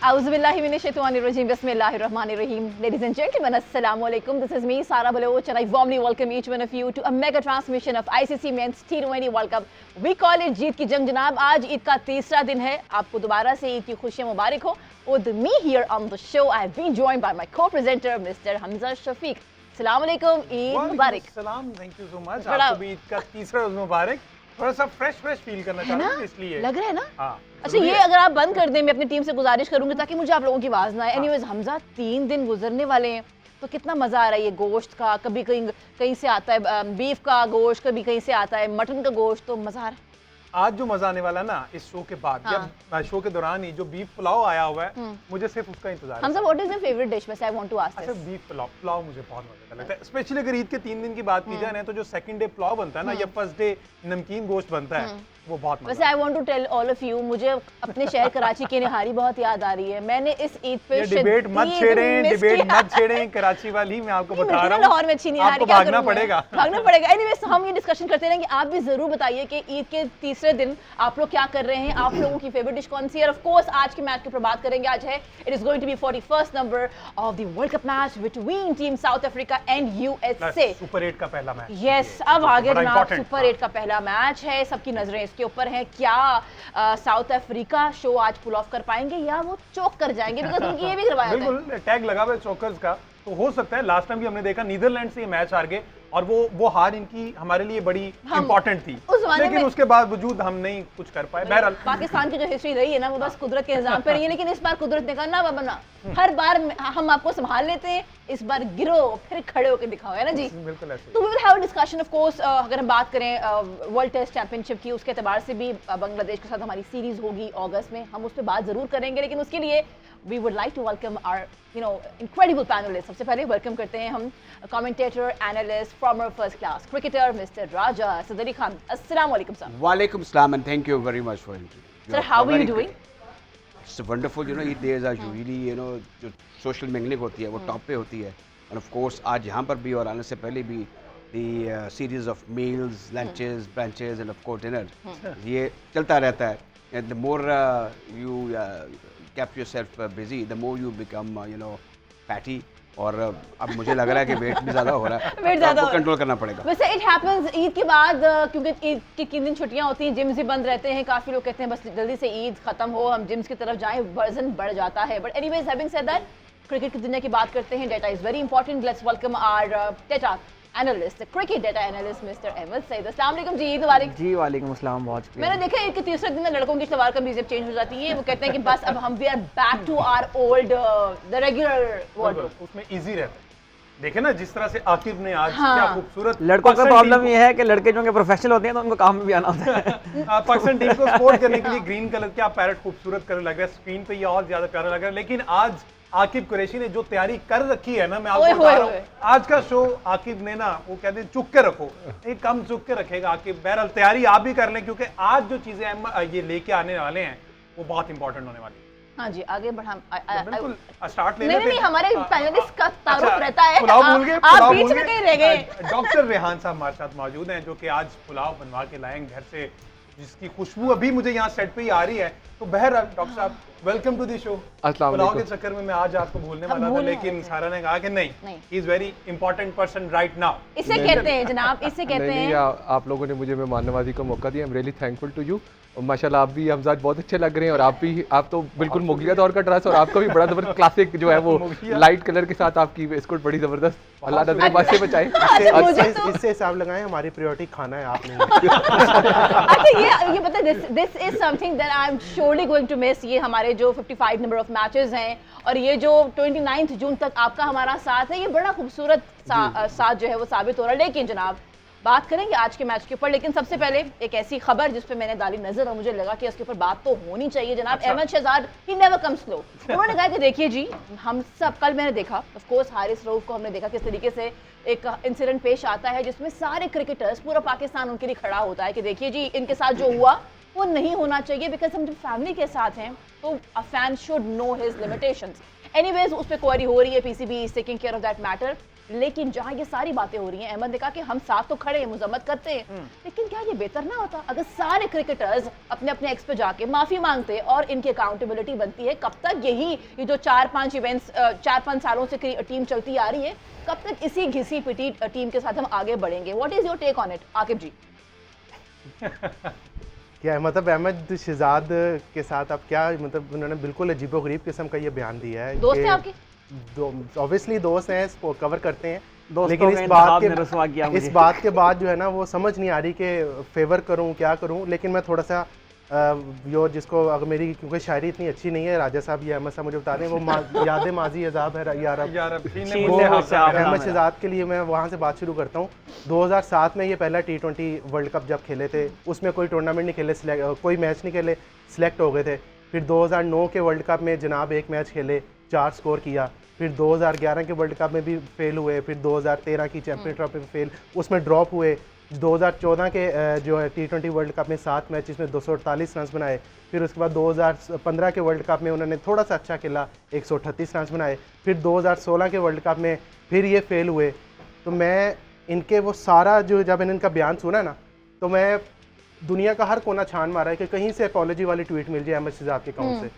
Auzubillahiminashaitanirrajim. Bismillahirrahmanirrahim. Ladies and gentlemen, Assalamu alaikum. This is me, Sara Baloch, and I warmly welcome each one of you to a mega transmission of ICC Men's T20 World Cup. We call it जीत की जंग जनाब. आज ईद का तीसरा दिन है. आपको दोबारा से ईद की खुशियां मुबारक हो. With me here on the show, I have been joined by my co-presenter, Mr. Hamza Shafiq. Assalamu alaikum. Eid Mubarak. सलाम, थैंक यू सो मच. आपको भी ईद का तीसरा रोज मुबारक. थोड़ा सा फ्रेश फील करना चाहते हैं इसलिए लग रहा है ना. हाँ, अच्छा, ये अगर आप बंद कर दें, मैं अपनी टीम से गुजारिश करूंगी ताकि मुझे आप लोगों की आवाज ना आए. एनीवेज हमजा, 3 दिन गुजरने वाले हैं तो कितना मजा आ रहा है ये गोश्त का. कभी कहीं से आता है बीफ का गोश्त, कभी कहीं से आता है मटन का गोश्त, तो मजा आ रहा है. आज जो मजा आने वाला है ना इस शो के बाद, जब शो के दौरान ही जो बीफ पुलाव आया हुआ है, मुझे सिर्फ उसका इंतजार है. Hamza, what is your favourite dish? वैसे आई वांट टू आस्क अच्छा, बीफ पुलाव मुझे बहुत मजा लगता है. स्पेशली अगर ईद के 3 दिन की बात की जाए ना, तो जो सेकंड डे पुलाव बनता है ना, या फर्स्ट डे नमकीन गोश्त बनता है, वो बहुत मजा. वैसे I want to tell all of you, मुझे अपने शहर कराची की निहारी बहुत याद आ रही है. मैंने इस ईद पे डिबेट मत छेड़ें कराची वाली. मैं आपको बता रहा हूं, लाहौर में अच्छी निहारी आपको भागना पड़ेगा. एनीवेज, हम ये डिस्कशन करते रहेंगे. आप भी जरूर बताइए कि ईद के तीसरे दिन आप लोग क्या कर रहे हैं, आप लोगों की फेवरेट डिश कौन सी है. ऑफ कोर्स आज के मैच के ऊपर बात करेंगे. आज है, it is going to be 41st number of the world cup match between team South Africa and USA. Super 8 का पहला मैच. यस, अब आगे जनाब सुपर 8 का पहला मैच है. सबकी नजरें इसके ऊपर हैं. क्या साउथ अफ्रीका शो आज पुल ऑफ कर पाएंगे या वो चोक कर जाएंगे? बिकॉज़ उनकी ये भी करवाया था. बिल्कुल टैग लगा हुआ है चोकर्स का. तो हो सकता है, लास्ट टाइम भी हमने देखा नीदरलैंड से ये मैच हार गए और वो हार इनकी हमारे लिए बड़ी इंपॉर्टेंट थी, लेकिन उसके बावजूद हम नहीं कुछ कर पाए. बहरहाल पाकिस्तान की जो हिस्ट्री रही है ना, वो बस कुदरत के निजाम पे रही है. लेकिन इस बार कुदरत ने कहा ना बाबा ना, हर बार हम आपको संभाल लेते हैं, इस बार गिरो फिर खड़े होकर दिखाओ, है ना जी. बिल्कुल ऐसे. तो we will have a discussion of course. अगर हम बात करें वर्ल्ड टेस्ट चैंपियनशिप की, उसके एतबार से भी बांग्लादेश के साथ हमारी सीरीज होगी अगस्त में, हम उस पर बात जरूर करेंगे. लेकिन उसके लिए we would like to welcome our incredible panelists. सबसे पहले वेलकम करते हैं हम commentator, analyst, former first class cricketer mister Raja Asad Ali Khan. अस्सलाम वालेकुम सर. वालेकुम सलाम and thank you very much for interview. Sir, how are you doing? It's wonderful. Eid days are usually जो सोशल मिंगलिंग होती है वो टॉप पे होती है. एंड ऑफ कोर्स आज यहाँ पर भी और आने से पहले भी the series of meals, lunches, brunches and of course dinner, ये चलता रहता है. And the more you kept yourself busy, the more you become fatty. और अब मुझे लग रहा है कि वेट भी ज़्यादा हो रहा है. वेट ज़्यादा कंट्रोल करना पड़ेगा. वैसे इट हैपेंस ईद के बाद, क्योंकि ईद की 3 दिन छुट्टियां होती हैं, जिम्स भी बंद रहते हैं. काफ़ी लोग कहते हैं बस जल्दी से ईद खत्म हो, हम जिम्स की तरफ जाएं, वजन बढ़ जाता है. But anyways, having said that, cricket की दुनिया की बात करते हैं. Data is very important. Let's welcome our data analyst, cricket data analyst mister Ahmed Saeed. अस्सलाम वालेकुम जी. ईद मुबारक. जी वालेकुम अस्सलाम. बहुत शुक्रिया. मैंने देखा है कि तीसरे दिन में लड़कों की सलवार कमीज़ चेंज हो जाती है. वो कहते हैं कि बस अब हम we are back to our old the regular wardrobe. उसमें इजी रहता है. देखे ना जिस तरह से आकिब ने आज क्या खूबसूरत. लड़कों का प्रॉब्लम ये है कि लड़के जो प्रोफेशनल होते हैं तो उनको काम में भी आना होता है. पाकिस्तान टीम को सपोर्ट करने के लिए ग्रीन कलर क्या पैरेट खूबसूरत कलर लग रहा है. स्क्रीन पे ये और ज्यादा प्यारा लग रहा है. लेकिन आज आकिब कुरैशी ने जो तैयारी कर रखी है ना, मैं आपको बता रहा हूँ, आज का शो आकिब ने ना, वो कहते हैं चुक के रखो, एक कम चुक के रखेगा आकिब. बहरहाल तैयारी आप भी कर लें, क्योंकि आज जो चीजें ये लेके आने वाले हैं वो बहुत इंपॉर्टेंट होने वाली है. हाँ जी, आगे बढ़ा. बिल्कुल स्टार्ट ले. नहीं, हमारे पैनलिस्ट का तारुफ रहता है. पुलाव भूल गए, आप बीच में कहीं रह गए. डॉक्टर रेहान साहब हमारे साथ मौजूद हैं, जो कि आज पुलाव बनवा के लाएंगे घर से, जिसकी खुशबू अभी मुझे यहाँ सेट पे ही आ रही है. तो बहरहाल डॉक्टर साहब, welcome to the show. Pulao के चक्कर में मैं आज आपको भूलने वाला था, लेकिन सारा ने कहा कि नहीं, he is very important person right now. इसे कहते हैं जनाब, इसे कहते हैं. आप लोगों ने मुझे मेहमान नवाजी का मौका दिया. I am really thankful to you. और माशाल्लाह आप भी हमजाद बहुत अच्छे लग रहे हैं. और आप तो बिल्कुल मुगलिया दौर का ड्रेस, और आपका भी बड़ा जबरदस्त क्लासिक जो है वो लाइट कलर के साथ आपकी वेस्टकोट बड़ी जबरदस्त. अल्लाह नजर बात से बचाए. इससे हिसाब लगाएं, हमारी प्रायोरिटी खाना है. आपने अच्छा, ये पता है, this is something that I am surely going to miss. ये हमारे जो 55 नंबर ऑफ मैचेस हैं और ये जो 29 जून तक आपका हमारा साथ है, ये बड़ा खूबसूरत साथ जो है वो साबित हो रहा है. लेकिन जनाब, बात करेंगे आज के मैच के ऊपर, लेकिन सबसे पहले एक ऐसी खबर जिस पे मैंने डाली नजर और मुझे लगा कि उसके ऊपर बात तो होनी चाहिए. जनाब Ahmed Shahzad, he never come slow. उन्होंने कहा कि देखिए जी, हम सब, कल मैंने देखा ऑफ कोर्स हारिस रऊफ को, हमने देखा किस तरीके से एक इंसिडेंट पेश आता है जिसमें सारे क्रिकेटर्स, पूरा पाकिस्तान उनके लिए खड़ा होता है कि देखिए जी, इनके साथ जो हुआ वो नहीं होना चाहिए, बिकॉज हम जब फैमिली के साथ हैं तो a fan should know his limitations. Anyways उस पर क्वेरी हो रही है, PCB is taking care of that matter. लेकिन जहां ये सारी बातें हो रही हैं, अहमद ने कहा कि हम साथ तो खड़े हैं, मजम्मत करते हैं, लेकिन क्या ये बेहतर ना होता अगर सारे क्रिकेटर्स अपने अपने एक्स पे जाके माफी मांगते और इनकी अकाउंटेबिलिटी बनती है? कब तक ये जो 4-5 इवेंट्स 4-5 सालों से टीम चलती आ रही है, कब तक इसी घिसी पिटी टीम के साथ हम आगे बढ़ेंगे? What is your take on it Aqib ji? क्या मतलब अहमद शहजाद के साथ अब क्या मतलब उन्होंने बिल्कुल अजीबोगरीब किस्म का ये बयान दिया है। दोस्त हैं आपके? ऑब्वियसली दोस्त हैं, कवर करते हैं, दोस्तों लेकिन का इंतखाब ने रसवा किया इस मुझे। बात के बाद जो है ना वो समझ नहीं आ रही कि फेवर करूं क्या करूं। लेकिन मैं थोड़ा सा जो जिसको अगर मेरी क्योंकि शायरी इतनी अच्छी नहीं है, राजा साहब या अहमद साहब मुझे बता दें, वो याद माजी अजाब है यार अहमद शहजाद के लिए मैं वहाँ से बात शुरू करता हूँ। 2007 में ये पहला T20 वर्ल्ड कप जब खेले थे, उसमें कोई टूर्नामेंट नहीं खेले, कोई मैच नहीं खेले, सिलेक्ट हो गए थे। फिर 2009 के वर्ल्ड कप में जनाब एक मैच खेले, 4 स्कोर किया। फिर 2011 के वर्ल्ड कप में भी फेल हुए। फिर 2013 की चैंपियन ट्रॉफी में फेल, उसमें ड्रॉप हुए। 2014 के जो है T20 वर्ल्ड कप में 7 मैचेस में 248 रन बनाए। फिर उसके बाद 2015 के वर्ल्ड कप में उन्होंने थोड़ा सा अच्छा खेला, 138 रन बनाए। फिर 2016 के वर्ल्ड कप में फिर ये फेल हुए। तो मैं इनके वो सारा जो जब मैंने इनका बयान सुना ना, तो मैं दुनिया का हर कोना छान मारा है कि कहीं से अपॉलॉजी वाली ट्वीट मिल जाए अहमद शहजाद के अकाउंट से।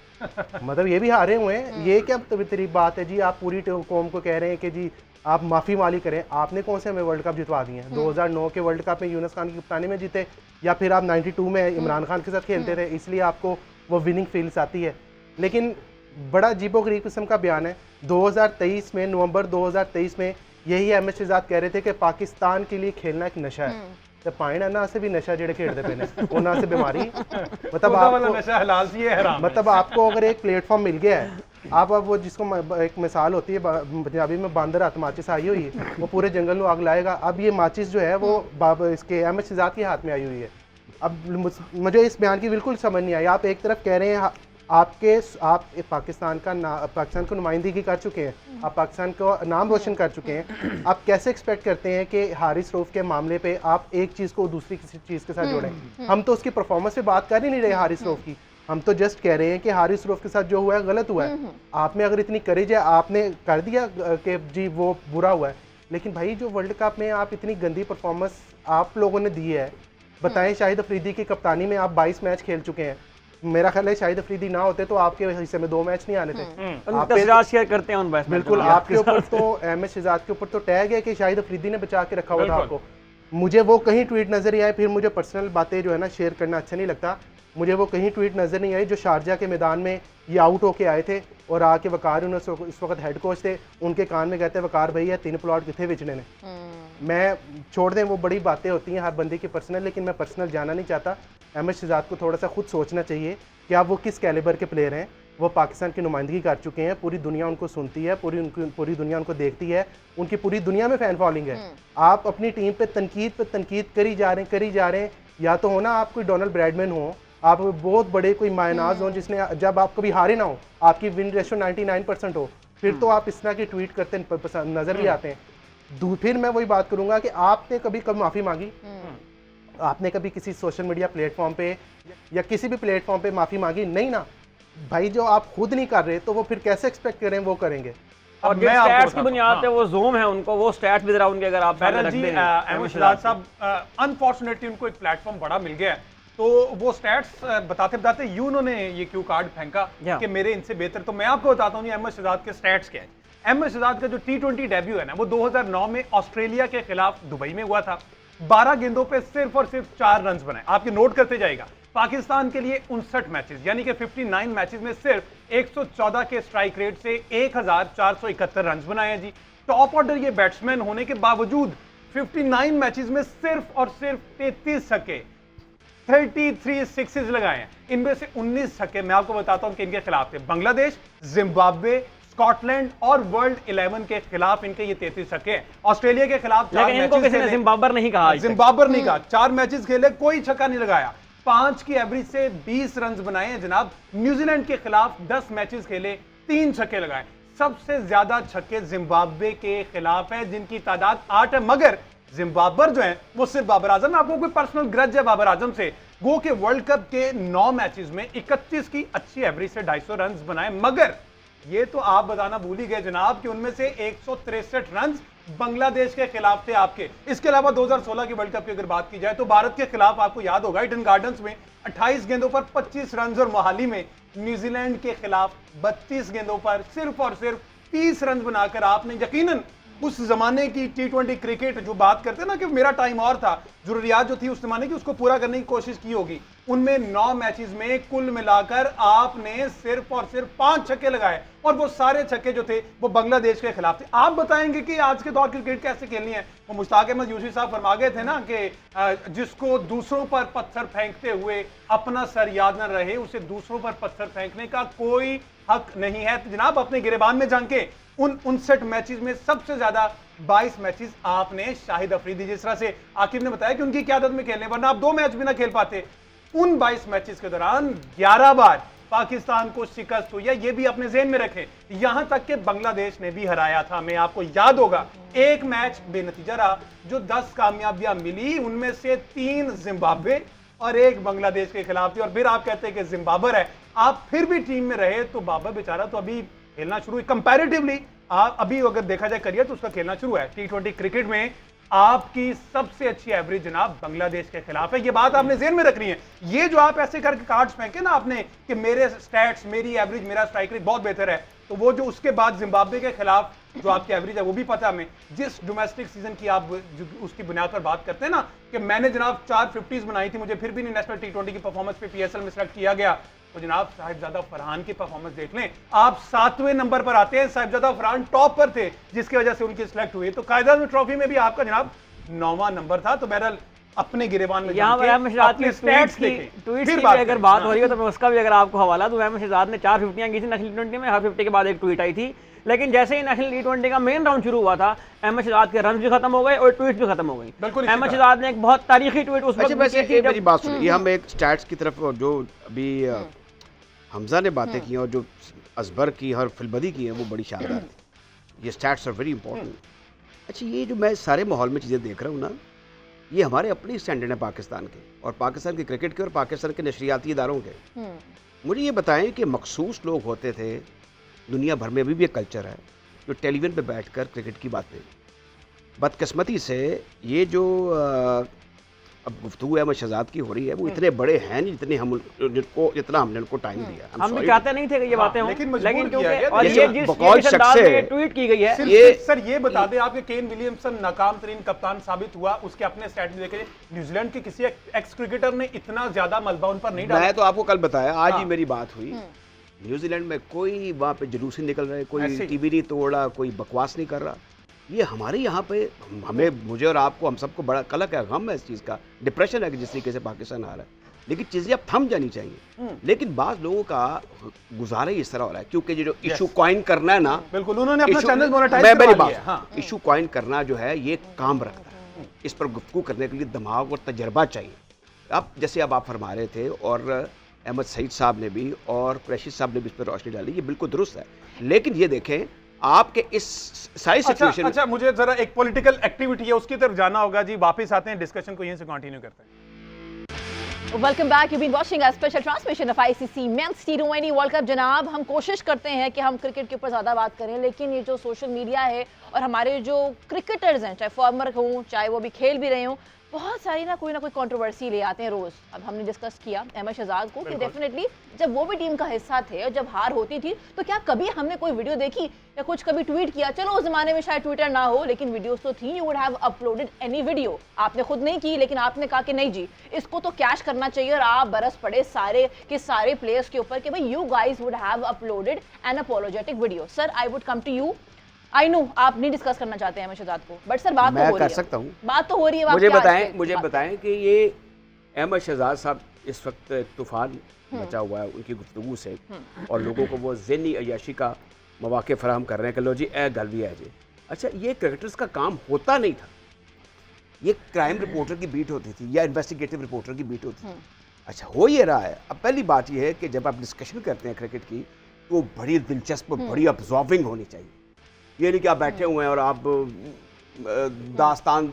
मतलब ये भी हारे हुए हैं, ये क्या तरीके बात है जी? आप पूरी कौम को कह रहे हैं कि जी आप माफ़ी माली करें। आपने कौन से हमें वर्ल्ड कप जितवा दिए हैं? 2009 के वर्ल्ड कप में यूनुस खान की कप्तानी में जीते, या फिर आप 92 में इमरान खान के साथ खेलते थे, इसलिए आपको वो विनिंग फील्स आती है। लेकिन बड़ा अजीबोगरीब किस्म का बयान है। 2023 में, नवंबर 2023 में यही अहमद शहजाद कह रहे थे कि पाकिस्तान के लिए खेलना एक नशा है। तो पाइना ना से भी नशा जेड़े खेलते पे ने उन्हां से बीमारी मतलब आपको नशा हलाल सी है हराम। मतलब आपको अगर एक प्लेटफॉर्म मिल गया है, आप अब वो जिसको एक मिसाल होती है पंजाबी में बांदर हाथ माचिस आई हुई है, वो पूरे जंगल में आग लाएगा। अब ये माचिस जो है वो इसके अहमद शहजाद के हाथ में आई हुई है। अब मुझे इस बयान की बिल्कुल समझ नहीं आई। आप एक तरफ कह रहे हैं आप पाकिस्तान को नुमाइंदगी कर चुके हैं, आप पाकिस्तान को नाम रोशन कर चुके हैं, आप कैसे एक्सपेक्ट करते हैं कि हारिस रऊफ के मामले पे आप एक चीज़ को दूसरी किसी चीज़ के साथ जोड़ें? हम तो उसकी परफॉर्मेंस पे बात कर ही नहीं रहे हारिस रऊफ की, हम तो जस्ट कह रहे हैं कि हारिस रऊफ के साथ जो हुआ है गलत हुआ है। आप में अगर इतनी करेज है, आपने कर दिया कि जी वो बुरा हुआ है। लेकिन भाई जो वर्ल्ड कप में आप इतनी गंदी परफॉर्मेंस आप लोगों ने दी है, बताएं शाहिद अफरीदी की कप्तानी में आप 22 मैच खेल चुके हैं। मेरा ख्याल है शाहिद अफरीदी ना होते तो आपके हिस्से में 2 मैच नहीं आने थे। आप तस्वीर शेयर करते हैं उन बैट्समैन। बिल्कुल, आपके ऊपर तो अहमद शहजाद के ऊपर तो टैग है कि शाहिद अफरीदी ने बचा के रखा हुआ था आपको। मुझे वो कहीं ट्वीट नजर नहीं आए। फिर मुझे पर्सनल बातें जो है ना शेयर करना अच्छा नहीं लगता, मुझे वो कहीं ट्वीट नजर नहीं आई जो शारजा के मैदान में ये आउट होके आए थे और आके वकार उन्होंने इस वक्त हेड कोच थे, उनके कान में कहते वकार भैया 3 प्लॉट कितने बेचने ने। मैं छोड़ दें, वो बड़ी बातें होती हैं हर बंदे की पर्सनल, लेकिन मैं पर्सनल जाना नहीं चाहता। अहमद शहजाद को थोड़ा सा खुद सोचना चाहिए कि आप वो किस कैलिबर के प्लेयर हैं। वो पाकिस्तान की नुमाइंदगी कर चुके हैं, पूरी दुनिया उनको सुनती है, पूरी दुनिया उनको देखती है, उनकी पूरी दुनिया में फ़ैन फॉलोइंग है। आप अपनी टीम पे तनकीद करी जा रहे हैं। या तो हो ना आप कोई डोनाल्ड ब्रैडमैन हो, आप बहुत बड़े कोई मायनाज हो जिसने जब आप कभी हारे ना हो, आपकी विन रेशो 99% हो, फिर तो आप इस तरह की ट्वीट करते नजर भी आते हैं। फिर मैं वही बात करूंगा कि आपने कभी माफ़ी मांगी? आपने कभी किसी सोशल मीडिया प्लेटफॉर्म पे या किसी भी प्लेटफॉर्म पे माफ़ी मांगी? नहीं ना भाई। जो आप खुद नहीं कर रहे तो वो फिर कैसे एक्सपेक्ट करें वो करेंगे? और जो स्टैट्स की बुनियाद पे वो ज़ूम है उनको, वो स्टैट भी जरा उनके अगर आप रख दें। अहमद शहजाद साहब अनफॉर्चुनेटली उनको एक प्लेटफॉर्म बड़ा मिल गया है, तो वो स्टैट्स बताते यूं उन्होंने ये क्यू कार्ड फेंका कि मेरे इनसे बेहतर। तो मैं आपको बताता हूँ ये अहमद शहजाद के स्टैट्स क्या है। अहमद शहजाद का जो T20 डेब्यू है ना, वो 2009 में ऑस्ट्रेलिया के खिलाफ दुबई में हुआ था। 12 गेंदों पे सिर्फ और सिर्फ 4 रन बनाए। आपके नोट करते जाएगा। पाकिस्तान के लिए 59 मैचेस यानी कि 59 मैचेस में सिर्फ 114 के स्ट्राइक रेट से 1471 रन बनाए हैं जी। टॉप ऑर्डर ये बैट्समैन होने के बावजूद 59 मैचेस में सिर्फ और सिर्फ 33 छक्के, 33 सिक्सेस लगाए हैं। इनमें से 19 छक्के मैं आपको बताता हूं कि इनके खिलाफ थे बांग्लादेश, जिम्बाब्वे, स्कॉटलैंड और वर्ल्ड 11 के खिलाफ इनके ये 33 छक्के हैं। ऑस्ट्रेलिया के खिलाफ 4 मैचेस खेले, जिम्बाब्वे नहीं कहा, 4 मैचेस खेले, कोई छक्का नहीं लगाया। 5 की एवरेज से 20 रन बनाए हैं जनाब। न्यूजीलैंड के खिलाफ 10 मैचेस खेले, 3 छक्के लगाए। सबसे ज्यादा छक्के जिम्बाब्वे के खिलाफ है जिनकी तादाद 8 है, मगर जिम्बाब्वे जो है वो सिर्फ बाबर आजम, आपको कोई पर्सनल ग्रज है बाबर आजम से, गो के वर्ल्ड कप के 9 मैचेस में 31 की अच्छी एवरेज से 250 रन बनाए, मगर ये तो आप बताना भूल ही गए जनाब कि उनमें से 163 रन बांग्लादेश के खिलाफ थे आपके। इसके अलावा 2016 के वर्ल्ड कप की अगर बात की जाए तो भारत के खिलाफ आपको याद होगा ईडन गार्डन्स में 28 गेंदों पर 25 रन और मोहाली में न्यूजीलैंड के खिलाफ 32 गेंदों पर सिर्फ और सिर्फ 30 रन बनाकर आपने यकीनन उस जमाने की T20 क्रिकेट जो बात करते हैं ना कि मेरा टाइम और था, जरूरियात जो थी उस जमाने की उसको पूरा करने की कोशिश की होगी। उनमें 9 मैचेस में कुल मिलाकर आपने सिर्फ और सिर्फ 5 छक्के लगाए और वो सारे छक्के जो थे वो बांग्लादेश के खिलाफ थे। आप बताएंगे कि आज के दौर क्रिकेट कैसे खेलनी है। वो मुश्ताक अहमद यूसुफ साहब फरमा गए थे ना कि जिसको दूसरों पर पत्थर फेंकते हुए अपना सर याद न रहे उसे दूसरों पर पत्थर फेंकने का कोई हक नहीं है। तो जनाब अपने गिरेबान में झांके, उन 59 मैचेस में सबसे ज्यादा 22 मैचेस आपने शाहिद अफरीदी, जिस तरह से आकिब ने बताया कि उनकी क़यादत में खेलने, वरना आप 2 मैच भी ना खेल पाते। उन 22 मैचेस के दौरान 11 बार पाकिस्तान को शिकस्त हुई है, ये भी अपने ज़हन में रखें। यहां तक कि बांग्लादेश ने भी हराया था, मैं आपको याद होगा। एक मैच बेनतीजा रहा, जो 10 कामयाबियां मिली उनमें से 3 जिम्बाब्वे और 1 बांग्लादेश के खिलाफ थी। और फिर आप कहते हैं कि जिम्बाब्वे है, आप फिर भी टीम में रहे तो बाबर बेचारा तो अभी खेलना शुरू, कंपैरेटिवली आप अभी अगर देखा जाए करियर तो उसका खेलना शुरू है। T20 क्रिकेट में आपकी सबसे अच्छी एवरेज जनाब बांग्लादेश के खिलाफ है, ये बात आपने ज़हन में रखनी है। ये जो आप ऐसे करके कार्ड्स फेंके ना आपने कि मेरे स्टैट्स, मेरी एवरेज, मेरा स्ट्राइक रेट बहुत बेहतर है, तो वो जो उसके बाद जिम्बाब्वे के खिलाफ जो आपकी एवरेज है वो भी पता हमें। जिस डोमेस्टिक सीजन की आप उसकी बुनियाद पर बात करते हैं ना कि मैंने जनाब 4 50s बनाई थी, मुझे फिर भी नहीं नेशनल T20 की परफॉर्मेंस पे PSL में सेलेक्ट किया गया, तो जनाब साहिबजादा फरहान की परफॉर्मेंस देख लें, आप 7वें नंबर पर आते हैं। साहिबजादा फरहान टॉप पर थे जिसकी वजह से उनकी सिलेक्ट हुई, तो कायदा ट्रॉफी में भी आपका जनाब 9वां नंबर था। तो बहरहाल अपने गिरेबान में यहाँ पर अहमद शहजाद की ट्वीट्स की अगर बात हो रही है तो मैं उसका भी अगर आपको हवाला दूं, अहमद शहजाद ने 4 50 की थी नेशनल T20 में, हर 50 के बाद एक ट्वीट आई थी, लेकिन जैसे ही नेशनल T20 का मेन राउंड शुरू हुआ था अहमद शहजाद के रन भी खत्म हो गए और ट्वीट भी खत्म हो गई। अहमद शहजाद ने एक बहुत तारीखी ट्वीट उस वक्त की थी। मेरी बात सुनिए, ये हम एक स्टैट्स की तरफ जो अभी हमजा ने बातें की और जो असबर की और फिलबदी की है वो बड़ी शानदार थी। ये स्टैट्स आर वेरी इंपॉर्टेंट। अच्छा, ये जो मैं सारे माहौल में चीज़ें देख रहा हूँ ना, ये हमारे अपने स्टैंडर्ड है पाकिस्तान के और पाकिस्तान के क्रिकेट के और पाकिस्तान के नशरियाती इदारों के। मुझे ये बताएं कि मखसूस लोग होते थे, दुनिया भर में अभी भी एक कल्चर है जो टेलीविज़न पे बैठकर क्रिकेट की बातें। बदकिस्मती से ये जो अब गुफ्तगू अहमद शहजाद की हो रही है वो इतने बड़े हैं नहीं जितना हमने उनको टाइम दिया। हम भी चाहते नहीं थे कि ये बातें हों, लेकिन क्योंकि और ये जिस अंदाज में ट्वीट की गई है ये सर ये बता दें आपके केन विलियमसन नाकाम तरीन कप्तान साबित हुआ, उसके अपने स्टैट में देखे न्यूजीलैंड के किसी एक्स क्रिकेटर ने इतना ज्यादा मलबा उन पर नहीं डाला। मैं तो आपको कल बताया, आज ही मेरी बात हुई, न्यूजीलैंड में कोई वहाँ पे जुलूस नहीं निकल रहे, कोई टीवी नहीं तोड़ रहा, कोई बकवास नहीं कर रहा। ये हमारे यहाँ पे हमें, मुझे और आपको, हम सबको बड़ा कलक है, गम है इस चीज़ का, डिप्रेशन है कि जिस तरीके से पाकिस्तान आ रहा है। लेकिन चीज़ें अब थम जानी चाहिए। लेकिन बाज़ लोगों का गुजारा ही इस तरह हो रहा है क्योंकि जो इशू कॉइन करना है ना, बिल्कुल उन्होंने अपना चैनल मोनेटाइज करवा लिया है। इशू कॉइन करना जो है ये काम रखता है, इस पर गुफ्तगू करने के लिए दिमाग और तजर्बा चाहिए। अब जैसे अब आप फरमा रहे थे और अहमद सईद साहब ने भी और कुरैशी साहब ने भी इस पर रोशनी डाली, ये बिल्कुल दुरुस्त है। लेकिन ये देखें आपके इस सारी सिचुएशन अच्छा मुझे जरा एक पॉलिटिकल एक्टिविटी है उसकी तरफ जाना होगा जी। वापस आते हैं, डिस्कशन को यहीं से कंटिन्यू करते हैं। Welcome back, you been watching a special transmission of ICC men's T20 world cup. जनाब हम कोशिश करते हैं कि हम क्रिकेट के ऊपर ज़्यादा बात करें, लेकिन ये जो सोशल मीडिया है और हमारे जो क्रिकेटर्स हैं, चाहे फॉर्मर हों चाहे वो भी खेल भी रहे हों, बहुत सारी ना कोई कंट्रोवर्सी ले आते हैं रोज़। अब हमने डिस्कस किया अहमद शहजाद को कि डेफिनेटली जब वो भी टीम का हिस्सा थे और जब हार होती थी तो क्या कभी हमने कोई वीडियो देखी या कुछ कभी ट्वीट किया? चलो उस जमाने में शायद ट्विटर ना हो लेकिन वीडियोस तो थी। You would have uploaded any video. आपने खुद नहीं की लेकिन आपने कहा कि नहीं जी इसको तो कैश करना चाहिए और आप बरस पड़े सारे के सारे प्लेयर्स के ऊपर कि भाई you guys would have uploaded an apologetic video. Sir I would come to you, I know आप नहीं डिस्कस करना चाहते हैं अहमद शहजाद को, बट सर बात तो हो रही है। कर सकता हूँ, बात तो हो रही है। मुझे बताएं कि ये अहमद शहजाद साहब इस वक्त तूफान मचा हुआ है उनकी गुफ्तगू से और लोगों को वो ज़हनी अय्याशी का मौके फराहम कर रहे हैं कि लो जी ए गल भी है जी। अच्छा, ये क्रिकेटर्स का काम होता नहीं था, ये क्राइम रिपोर्टर की बीट होती थी या इन्वेस्टिगेटिव रिपोर्टर की बीट होती थी। अच्छा, हो ये रहा है। अब पहली बात ये है कि जब आप डिस्कशन करते हैं क्रिकेट की तो बड़ी दिलचस्प, बड़ी अब्जॉर्विंग होनी चाहिए। ये नहीं कि आप बैठे हुए हैं और आप दास्तान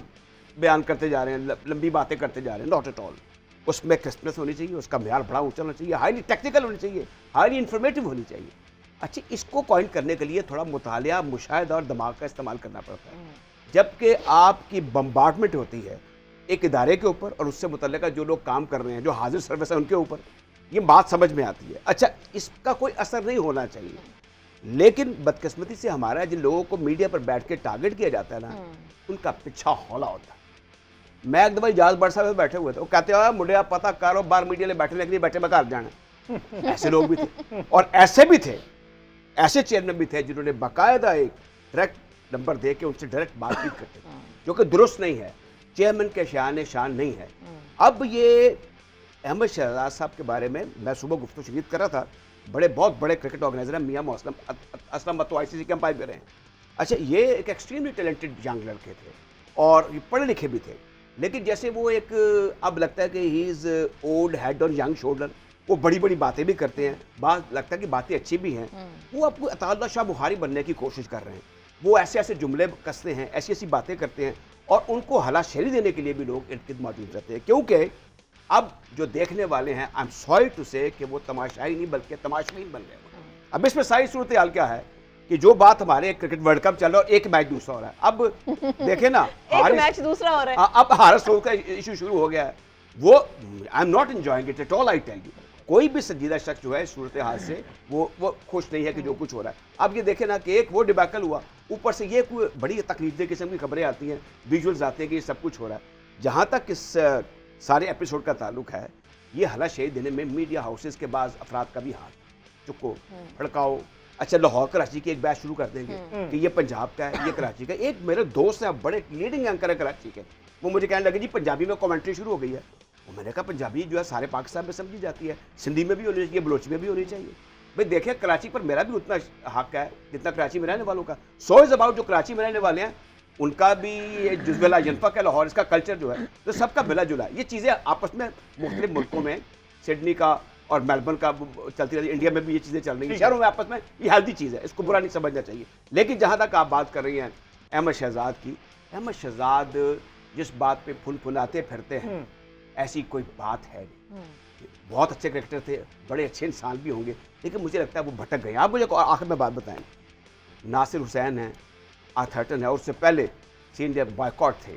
बयान करते जा रहे हैं, लंबी बातें करते जा रहे हैं, नॉट एट ऑल। उसमें क्रिस्पनेस होनी चाहिए, उसका म्यार बड़ा ऊंचा होना चाहिए, हाईली टेक्निकल होनी चाहिए, हाईली इन्फॉर्मेटिव होनी चाहिए। अच्छा, इसको कॉइन करने के लिए थोड़ा मुतालिया, मुशाहिदा और दिमाग का इस्तेमाल करना पड़ता है। जबकि आपकी बम्बार्डमेंट होती है एक इदारे के ऊपर और उससे मुतल्लिका जो लोग काम कर रहे हैं, जो हाजिर सर्विस है उनके ऊपर, ये बात समझ में आती है। अच्छा, इसका कोई असर नहीं होना चाहिए, लेकिन बदकिस्मती से हमारा जिन लोगों को मीडिया पर बैठ के टारगेट किया जाता है ना, उनका पीछा हौला होता है। मैं एक दफा इजाज बड़ साहब बैठे हुए थे, वो कहते हो मुंडिया पता करो बाहर मीडिया ले बैठने के लिए बैठे मैं घर जाना। ऐसे लोग भी थे और ऐसे भी थे, ऐसे चेयरमैन भी थे जिन्होंने बाकायदा एक डायरेक्ट नंबर दे के उनसे डायरेक्ट बातचीत करते थे, जो कि दुरुस्त नहीं है, चेयरमैन के शान नहीं है। अब ये अहमद शहजाद साहब के बारे में मैं सुबह गुफ्तगू शरीफ कर रहा था, बहुत बड़े क्रिकेट ऑर्गेनाइजर हैं, मियां असलम तो ICC के अंपायर भी रहे हैं। अच्छा, ये एक एक्सट्रीमली टैलेंटेड यंग लड़के थे और ये पढ़े लिखे भी थे, लेकिन जैसे वो एक अब लगता है कि ही इज़ ओल्ड हेड और यंग शोल्डर, वो बड़ी बड़ी बातें भी करते हैं, बात लगता है कि बातें अच्छी भी हैं। वो आपको अताउल्लाह शाह बुखारी बनने की कोशिश कर रहे हैं, वो ऐसे ऐसे जुमले कसते हैं, ऐसी ऐसी बातें करते हैं और उनको हलाशेरी देने के लिए भी लोग इर्द गिर्द मौजूद रहते हैं। क्योंकि अब जो देखने वाले हैं, आई एम सॉरी टू से, कि वो तमाशाई नहीं बल्कि तमाशबीन बन गए। अब इसमें सारी सूरत हाल क्या है कि जो बात हमारे क्रिकेट वर्ल्ड कप चल रहा है और एक मैच दूसरा हो रहा है, अब देखे ना एक मैच दूसरा हो रहा है, अब हारस का इशू शुरू हो गया है। वो I am not enjoying it at all, I tell you. कोई भी संजीदा शख्स जो है सूरत हाल से वो खुश नहीं है कि जो कुछ हो रहा है। अब ये देखे ना कि एक वो डिबैकल हुआ, ऊपर से ये कोई बड़ी तकलीफदेह किस्म की खबरें आती हैं, विजुअल्स आते हैं कि ये सब कुछ हो रहा है। जहाँ तक इस सारे एपिसोड का ताल्लुक है, ये हलाशेरी देने में मीडिया हाउसेस के बाद अफराद का भी हाथ, चुको भड़काओ। अच्छा, लाहौर कराची की एक बैच शुरू कर देंगे कि ये पंजाब का है, ये कराची का। एक मेरे दोस्त हैं, बड़े लीडिंग एंकर है कराची के, वो मुझे कहने लगे जी पंजाबी में कमेंट्री शुरू हो गई है। वो मैंने कहा पंजाबी जो है सारे पाकिस्तान में समझी जाती है, सिंधी में भी होनी चाहिए, बलोची में भी होनी चाहिए। भाई देखिए, कराची पर मेरा भी उतना हक है जितना कराची में रहने वालों का। सो इज अबाउट जो कराची में रहने वाले हैं, उनका भी जुज़विला जनफक है लाहौर, इसका कल्चर जो है तो सबका मिला जुला। ये चीज़ें आपस में मुख्तलिफ मुल्कों में, सिडनी का और मेलबर्न का चलती रहती है, इंडिया में भी ये चीज़ें चल रही हैं, शहरों में आपस में ये हेल्दी चीज़ है, इसको बुरा नहीं समझना चाहिए। लेकिन जहाँ तक आप बात कर रही हैं अहमद शहजाद की, अहमद शहजाद जिस बात पे फुनफुनाते फिरते हैं, ऐसी कोई बात है नहीं। बहुत अच्छे क्रिकेटर थे, बड़े अच्छे इंसान भी होंगे, लेकिन मुझे लगता है वो भटक गए। आप मुझे आखिर में बात बताएं, नासिर हुसैन है, आर्थर्टन है, और उससे पहले सीनियर बॉयकॉट थे,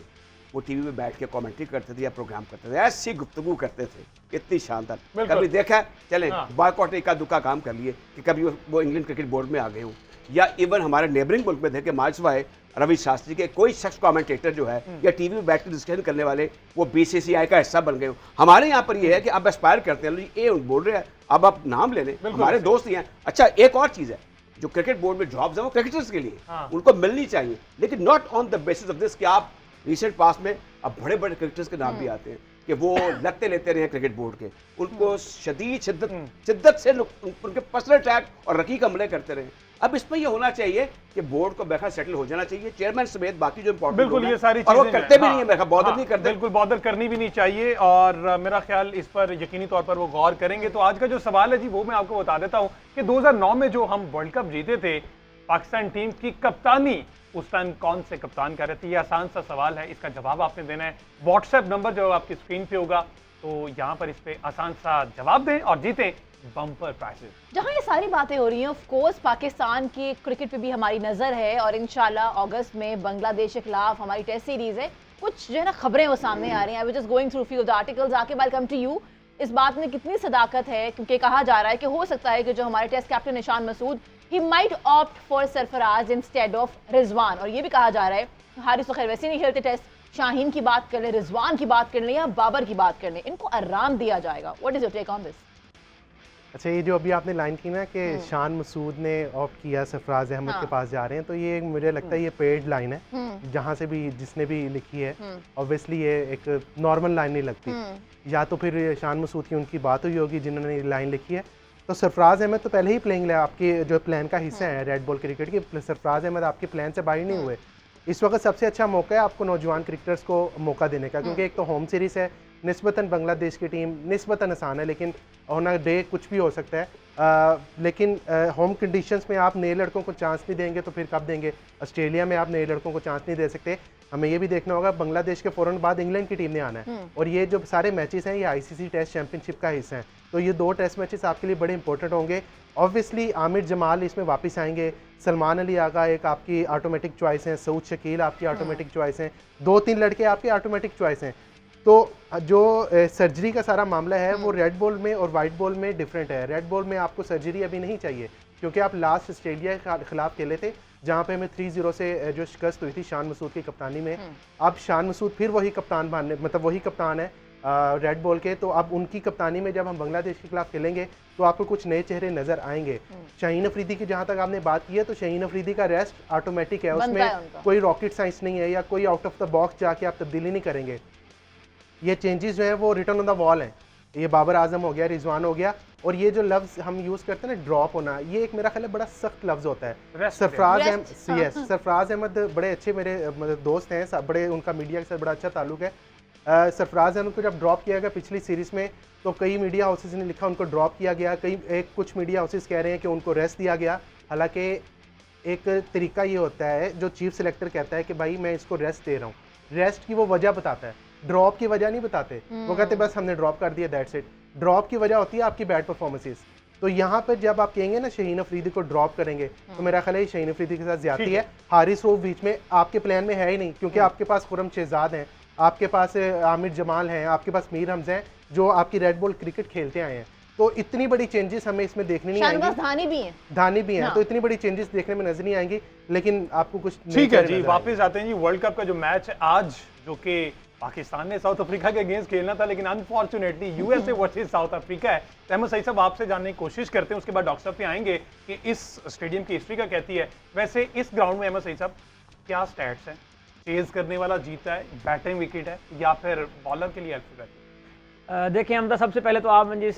वो टीवी में बैठ के कमेंट्री करते थे या प्रोग्राम करते थे, ऐसी गुफ्तगू करते थे, इतनी शानदार। कभी देखा है, चलें बॉयकॉट ने इक्का दुक्का काम कर लिए कि कभी वो इंग्लैंड क्रिकेट बोर्ड में आ गए हों, या इवन हमारे नेबरिंग मुल्क में थे कि मार्चवाए रवि शास्त्री के कोई शख्स कमेंटेटर जो है या टीवी में बैठ कर डिस्कशन करने वाले वो BCCI का हिस्सा बन गए हो। हमारे यहाँ पर ये है कि आप एस्पायर करते हैं, ये बोल रहे हैं, अब आप नाम ले लें, हमारे दोस्त ही हैं। अच्छा, एक और चीज़ है, जो क्रिकेट बोर्ड में जॉब्स हैं वो क्रिकेटर्स के लिए उनको मिलनी चाहिए, लेकिन not on the basis of this कि आप रिसेंट पास में अब बड़े बड़े क्रिकेटर्स के नाम भी आते हैं कि वो लगते लेते रहे क्रिकेट बोर्ड के, उनको शदीद शिद्दत से उनके पर्सनल अटैक और रकीक हमले करते रहे। अब इसमें ये होना चाहिए कि बोर्ड को बेखा सेटल हो जाना चाहिए, चेयरमैन समेत बाकी जो इंपॉर्टेंट, बिल्कुल ये सारी चीजें, और वो करते भी हाँ, नहीं है, मेरा बॉदर नहीं करते, बिल्कुल बॉदर करनी भी नहीं चाहिए, और मेरा ख्याल इस पर यकीनी तौर पर वो गौर करेंगे। तो आज का जो सवाल है जी, वो मैं आपको बता देता हूँ कि 2009 में जो हम वर्ल्ड कप जीते थे, पाकिस्तान टीम की कप्तानी उस टाइम कौन से कप्तान कर रहे थे? ये आसान सा सवाल है, इसका जवाब आपने देना है। व्हाट्सएप नंबर जो आपकी स्क्रीन पे होगा, तो यहाँ पर इस पे आसान सा जवाब दें और जीतें बम्पर प्राइजेस। जहाँ ये सारी बातें हो रही हैं, ऑफ कोर्स पाकिस्तान की क्रिकेट पे भी हमारी नज़र है, और इंशाल्लाह अगस्त में बांग्लादेश के खिलाफ हमारी टेस्ट सीरीज है। कुछ जो है ना खबरें वो सामने आ रही हैं, I was just going through few of the articles. Aqib, welcome to you. इस बात में कितनी सदाकत है, क्योंकि कहा जा रहा है कि हो सकता है कि जो हमारे टेस्ट कैप्टन निशान Masood, he might opt for Sarfaraz instead of Rizwan, और ये भी कहा जा रहा है हारिस तो खैर वैसे नहीं खेलते टेस्ट, शाहीन की बात कर ले, रिजवान की बात कर ले या बाबर की बात कर ले, इनको आराम दिया जाएगा। What is your take on this? अच्छा, ये जो अभी आपने लाइन की ना कि शान मसूद ने ऑप्ट किया सरफराज अहमद के पास जा रहे हैं, तो ये मुझे लगता है ये पेड लाइन है, जहाँ से भी जिसने भी लिखी है, ऑब्वियसली ये एक नॉर्मल लाइन नहीं लगती। या तो फिर शान मसूद की उनकी बात हुई होगी जिन्होंने ये लाइन लिखी है। तो सरफराज अहमद तो पहले ही प्लेइंग आपके जो प्लान का हिस्सा है रेड बॉल क्रिकेट की, सरफराज अहमद आपके प्लान से बाहर नहीं हुए। इस वक्त सबसे अच्छा मौका है आपको नौजवान क्रिकेटर्स को मौका देने का, क्योंकि एक तो होम सीरीज़ है, निस्बतन बांग्लादेश की टीम निस्बतन आसान है, लेकिन ऑन अ डे कुछ भी हो सकता है। लेकिन होम कंडीशंस में आप नए लड़कों को चांस नहीं देंगे तो फिर कब देंगे? ऑस्ट्रेलिया में आप नए लड़कों को चांस नहीं दे सकते। हमें ये भी देखना होगा बांग्लादेश के फौरन बाद इंग्लैंड की टीम ने आना है, और ये जो सारे मैचेस हैं ये आईसीसी टेस्ट चैंपियनशिप का हिस्सा हैं, तो ये 2 टेस्ट मैचेस आपके लिए बड़े इंपॉर्टेंट होंगे। ऑब्वियसली आमिर जमाल इसमें वापस आएंगे, सलमान अली आगा एक आपकी ऑटोमेटिक चॉइस है, सऊद शकील आपकी ऑटोमेटिक चॉइस हैं, 2-3 लड़के आपके ऑटोमेटिक चॉइस हैं। तो जो सर्जरी का सारा मामला है वो रेड बॉल में और वाइट बॉल में डिफरेंट है। रेड बॉल में आपको सर्जरी अभी नहीं चाहिए, क्योंकि आप लास्ट ऑस्ट्रेलिया के खिलाफ खेले थे जहाँ पे हमें 3-0 से जो शिकस्त हुई थी शान मसूद की कप्तानी में। अब शान मसूद फिर वही कप्तान बनने, मतलब वही कप्तान है रेड बॉल के, तो अब उनकी कप्तानी में जब हम बांग्लादेश के खिलाफ खेलेंगे तो आपको कुछ नए चेहरे नजर आएंगे। शाहीन अफरीदी की जहाँ तक आपने बात की है, तो शाहीन अफरीदी का रेस्ट ऑटोमेटिक है, उसमें कोई रॉकेट साइंस नहीं है या कोई आउट ऑफ द बॉक्स जाके आप तब्दीली नहीं करेंगे। ये चेंजेस जो है वो रिटर्न ऑन द वॉल हैं। ये बाबर आजम हो गया, रिजवान हो गया, और ये जो लफ्ज़ हम यूज़ करते हैं ना ड्रॉप होना, ये एक मेरा ख्याल है बड़ा सख्त लफ्ज़ होता है। सरफराज अहमद बड़े अच्छे मेरे मतलब दोस्त हैं, बड़े उनका मीडिया के साथ बड़ा अच्छा ताल्लुक है। सरफराज अहमद को जब ड्रॉप किया गया पिछली सीरीज़ में, तो कई मीडिया हाउसेस ने लिखा उनको ड्रॉप किया गया, कुछ मीडिया हाउसेस कह रहे हैं कि उनको रेस्ट दिया गया। हालांकि एक तरीका ये होता है जो चीफ सेलेक्टर कहता है कि भाई मैं इसको रेस्ट दे रहा हूँ, रेस्ट की वो वजह बताता है, ड्रॉप की वजह नहीं बताते। वो कहते बस हमने ड्रॉप कर दिया, दैट्स इट। ड्रॉप की वजह होती है आपकी बैड परफॉर्मेंसेस। तो यहाँ पर जब आप कहेंगे ना शाहीन अफरीदी को ड्रॉप करेंगे, तो मेरा ख्याल है शाहीन अफरीदी के साथ ज्यादती है। हारिस रऊफ बीच में आपके प्लान में है ही नहीं, क्योंकि आपके पास खुरम शहजाद हैं, आपके पास आमिर जमाल हैं, आपके पास मीर हमजा हैं, जो आपकी रेड बॉल क्रिकेट खेलते आए हैं। तो इतनी बड़ी चेंजेस हमें इसमें देखने नहीं आएंगी। धानी भी हैं, तो इतनी बड़ी चेंजेस देखने में नजर नहीं आएंगी, लेकिन आपको कुछ ठीक है जी। वापस आते हैं जी, वर्ल्ड कप का जो मैच है आज, जो कि पाकिस्तान ने साउथ अफ्रीका के अगेंस्ट खेलना था, लेकिन unfortunately USA versus south Africa है। तो अहमद सईद साहब आपसे जानने की कोशिश करते हैं, उसके बाद डॉक्टर साहब पे आएंगे कि इस स्टेडियम की हिस्ट्री का कहती है। वैसे इस ग्राउंड में अहमद सईद साहब क्या स्टैट्स हैं? चेज करने वाला जीता है, बैटिंग विकेट है, या फिर बॉलर के लिए हेल्पफुल रहती है? देखिए हम तो सबसे पहले तो आपने जिस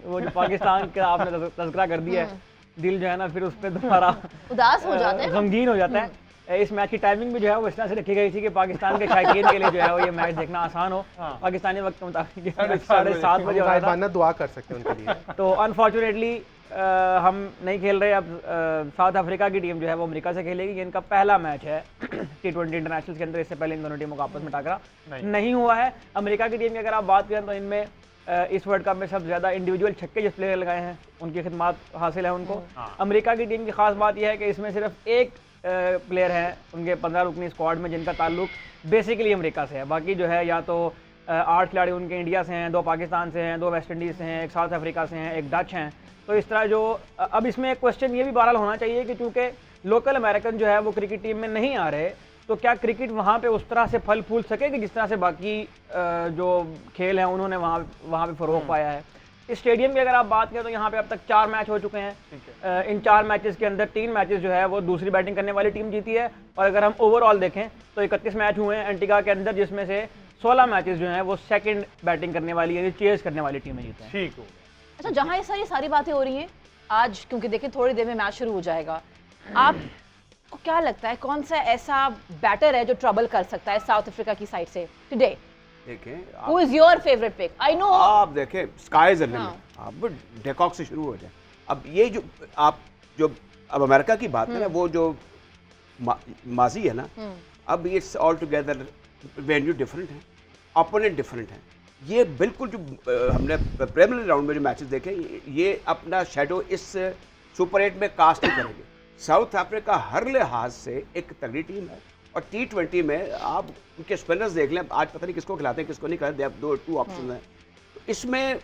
वो जो पाकिस्तान का आपने तज़किरा कर दिया है, दिल जो है ना फिर उस पर दोबारा उदास हो जाता है, गमगीन हो जाता है। इस मैच की टाइमिंग भी जो है वो इस तरह से रखी गई थी कि पाकिस्तान के शायकीन के लिए जो है वो ये मैच देखना आसान हो। पाकिस्तानी वक्त के मुताबिक 7:30 बजे हो रहा था, दुआ कर सकते हैं उनके लिए। तो अनफॉर्चुनेटली हम नहीं खेल रहे। अब साउथ अफ्रीका की टीम जो है वो अमेरिका से खेलेगी। ये इनका पहला मैच है T20 इंटरनेशनल के अंदर, इससे पहले इन दोनों टीमों का आपस में टकरा नहीं हुआ है। अमेरिका की टीम की अगर आप बात करें तो इनमें इस वर्ल्ड कप में सबसे ज़्यादा इंडिविजुअल छक्के जिस प्लेयर लगाए हैं उनकी खिदमत हासिल है उनको। अमेरिका की टीम की खास बात यह है कि इसमें सिर्फ एक प्लेयर हैं उनके 15 रुकनी स्क्वाड में जिनका ताल्लुक बेसिकली अमेरिका से है। बाकी जो है या तो 8 खिलाड़ी उनके इंडिया से हैं, 2 पाकिस्तान से हैं, 2 वेस्ट इंडीज़ से हैं, एक साउथ अफ्रीका से हैं, एक डच हैं। तो इस तरह जो अब इसमें एक क्वेश्चन ये भी बहरहाल होना चाहिए कि चूँकि लोकल अमेरिकन जो है वो क्रिकेट टीम में नहीं आ रहे, तो क्या क्रिकेट वहाँ पे उस तरह से फल फूल सकेगी जिस तरह से बाकी जो खेल हैं उन्होंने वहाँ पे फ़रोग पाया है। इस स्टेडियम की अगर आप बात करें तो यहाँ पे अब तक 4 मैच हो चुके हैं। इन 4 मैचेस के अंदर 3 मैचेस जो है वो दूसरी बैटिंग करने वाली टीम जीती है, और अगर हम ओवरऑल देखें तो 31 मैच हुए हैं एंटीगा के अंदर, जिसमें से 16 मैचेस जो हैं वो सेकंड बैटिंग करने वाली यानी चेज करने वाली टीमें जीते हैं। ठीक हो। अच्छा, जहाँ ये सारी बातें हो रही हैं आज, क्योंकि देखिए थोड़ी देर में मैच शुरू हो जाएगा, आपको क्या लगता है कौन सा ऐसा बैटर है जो ट्रबल कर सकता है साउथ अफ्रीका की साइड से टुडे? देखें, Who is your favorite pick? I know. आप देखें स्काई इज द लिमिट। आप डेकॉक से शुरू हो जाए। अब ये जो आप जो अब अमेरिका की बात करें, वो जो माजी है ना, अब ये ऑल टुगेदर वेन्यू डिफरेंट है, ओपोनेंट डिफरेंट है। ये बिल्कुल जो हमने प्रीलिमिनरी राउंड में जो मैचेस देखे, ये अपना शेडो इस सुपर 8 में कास्ट नहीं करेंगे। साउथ अफ्रीका हर लिहाज से एक तगड़ी टीम है, और T20 में आप उनके स्पिनर्स देख लें, आज पता नहीं किसको खिलाते हैं किसको नहीं खिलाते, अब 2 ऑप्शन हैं। तो इसमें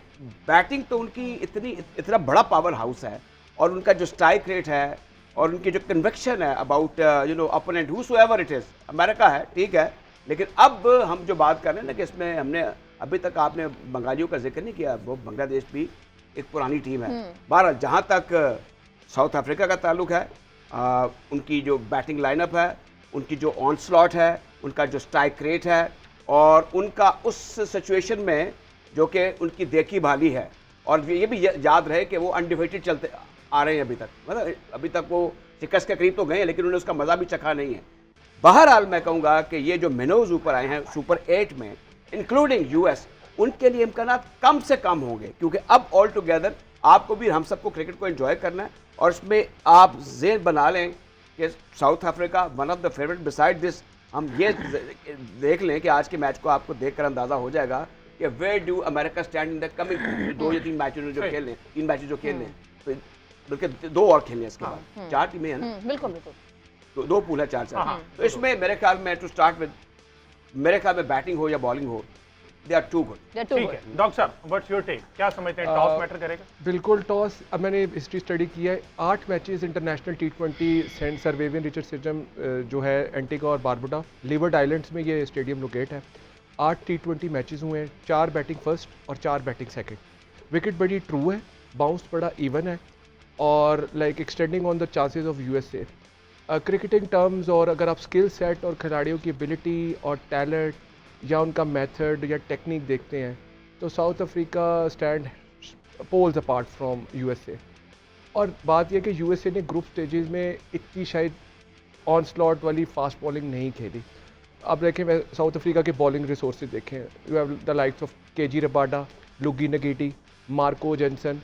बैटिंग तो उनकी इतना बड़ा पावर हाउस है, और उनका जो स्ट्राइक रेट है और उनकी जो कन्विक्शन है about opponent हुसोएवर it is, America है ठीक है, लेकिन अब हम जो बात कर रहे हैं ना कि इसमें हमने अभी तक आपने बंगालियों का जिक्र नहीं किया, वो बांग्लादेश भी एक पुरानी टीम है। बहरहाल जहाँ तक साउथ अफ्रीका का ताल्लुक है, उनकी जो बैटिंग लाइनअप है, उनकी जो ऑन स्लॉट है, उनका जो स्ट्राइक रेट है, और उनका उस सिचुएशन में जो कि उनकी देखी भाली है, और ये भी याद रहे कि वो अनडिफीटेड चलते आ रहे हैं अभी तक, मतलब अभी तक वो शिकस्त के करीब तो गए हैं लेकिन उन्होंने उसका मज़ा भी चखा नहीं है। बहरहाल मैं कहूँगा कि ये जो मिनोज ऊपर आए हैं सुपर 8 में, इंक्लूडिंग US, उनके लिए इम्कानात कम से कम होंगे, क्योंकि अब ऑल टुगेदर आपको भी हम सबको क्रिकेट को एंजॉय करना है, और इसमें आप ज़ेन बना लें कि south Africa one of the favourite beside this हम ये देख लें कि आज के मैच को आपको देखकर अंदाजा हो जाएगा कि where do America stand in the coming 2 या 3 मैचेस जो खेलने 3 मैचेस जो खेलने तो बल्कि 2 और खेलने इसके बाद 4 टीमें हैं ना, बिल्कुल बिल्कुल तो 2 पूल है 4-4। तो इसमें मेरे ख्याल में टू स्टार्ट विद मेरे ख्याल में बैटिंग हो या बॉलिंग हो, दे आर टू गुड। ठीक है डॉक्टर साहब, व्हाट्स योर टेक, क्या समझते हैं टॉस मैटर करेगा? बिल्कुल टॉस, अब मैंने हिस्ट्री स्टडी किया है, 8 matches international T20 saint sir vivian Richard stadium जो है एंटीगा और बारबुडा लिवर्ड आइलैंड्स में ये स्टेडियम लोकेट है। 8 T20 मैचेस हुए हैं, 4 बैटिंग फर्स्ट और 4 बैटिंग सेकंड। विकेट बड़ी ट्रू है, बाउंस बड़ा इवन है और like extending on the chances of USA। Cricketing terms और अगर आप स्किल सेट और खिलाड़ियों की एबिलिटी और टैलेंट या उनका मेथड या टेक्निक देखते हैं तो South Africa stand poles apart from USA। और बात यह कि USA ने ग्रुप स्टेजेस में इतनी शायद ऑन स्लॉट वाली फास्ट बॉलिंग नहीं खेली। अब देखें, मैं साउथ अफ्रीका के बॉलिंग रिसोर्सेज देखें, you have the likes of KG Rabada, लुगी नगीटी, Marco Jansen,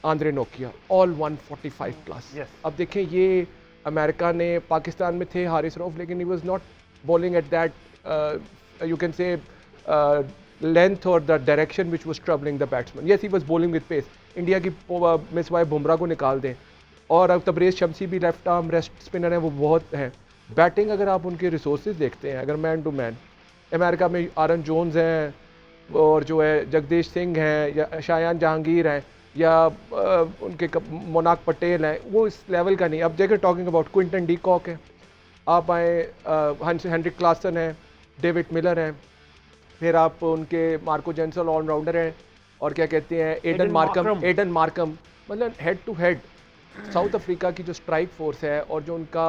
Andre Nokia, all 145 plus. अब देखें, ये अमेरिका ने पाकिस्तान में थे हारिस रऊफ, लेकिन he was not bowling at that you can say length or the direction which was troubling the batsman. Yes, he was bowling with pace. India की मिसवाए बुमराह को निकाल दें और अब तबरेज़ शमसी भी लेफ्ट आर्म रेस्ट स्पिनर हैं, वो बहुत हैं। बैटिंग अगर आप उनके रिसोर्सेज देखते हैं, अगर मैन टू मैन, अमेरिका में आरन जोन्स हैं और जो है जगदीश सिंह हैं या शायान जहांगीर हैं या उनके मोनाक पटेल हैं, वो इस लेवल का नहीं। अब देखें, talking about Quinton de Kock है, आप आए हेनरिक क्लासन है, डेविड मिलर हैं, फिर आप उनके मार्को जेंसन ऑलराउंडर हैं और क्या कहते हैं एडन मार्कम। मतलब head to head South Africa की जो स्ट्राइक फोर्स है और जो उनका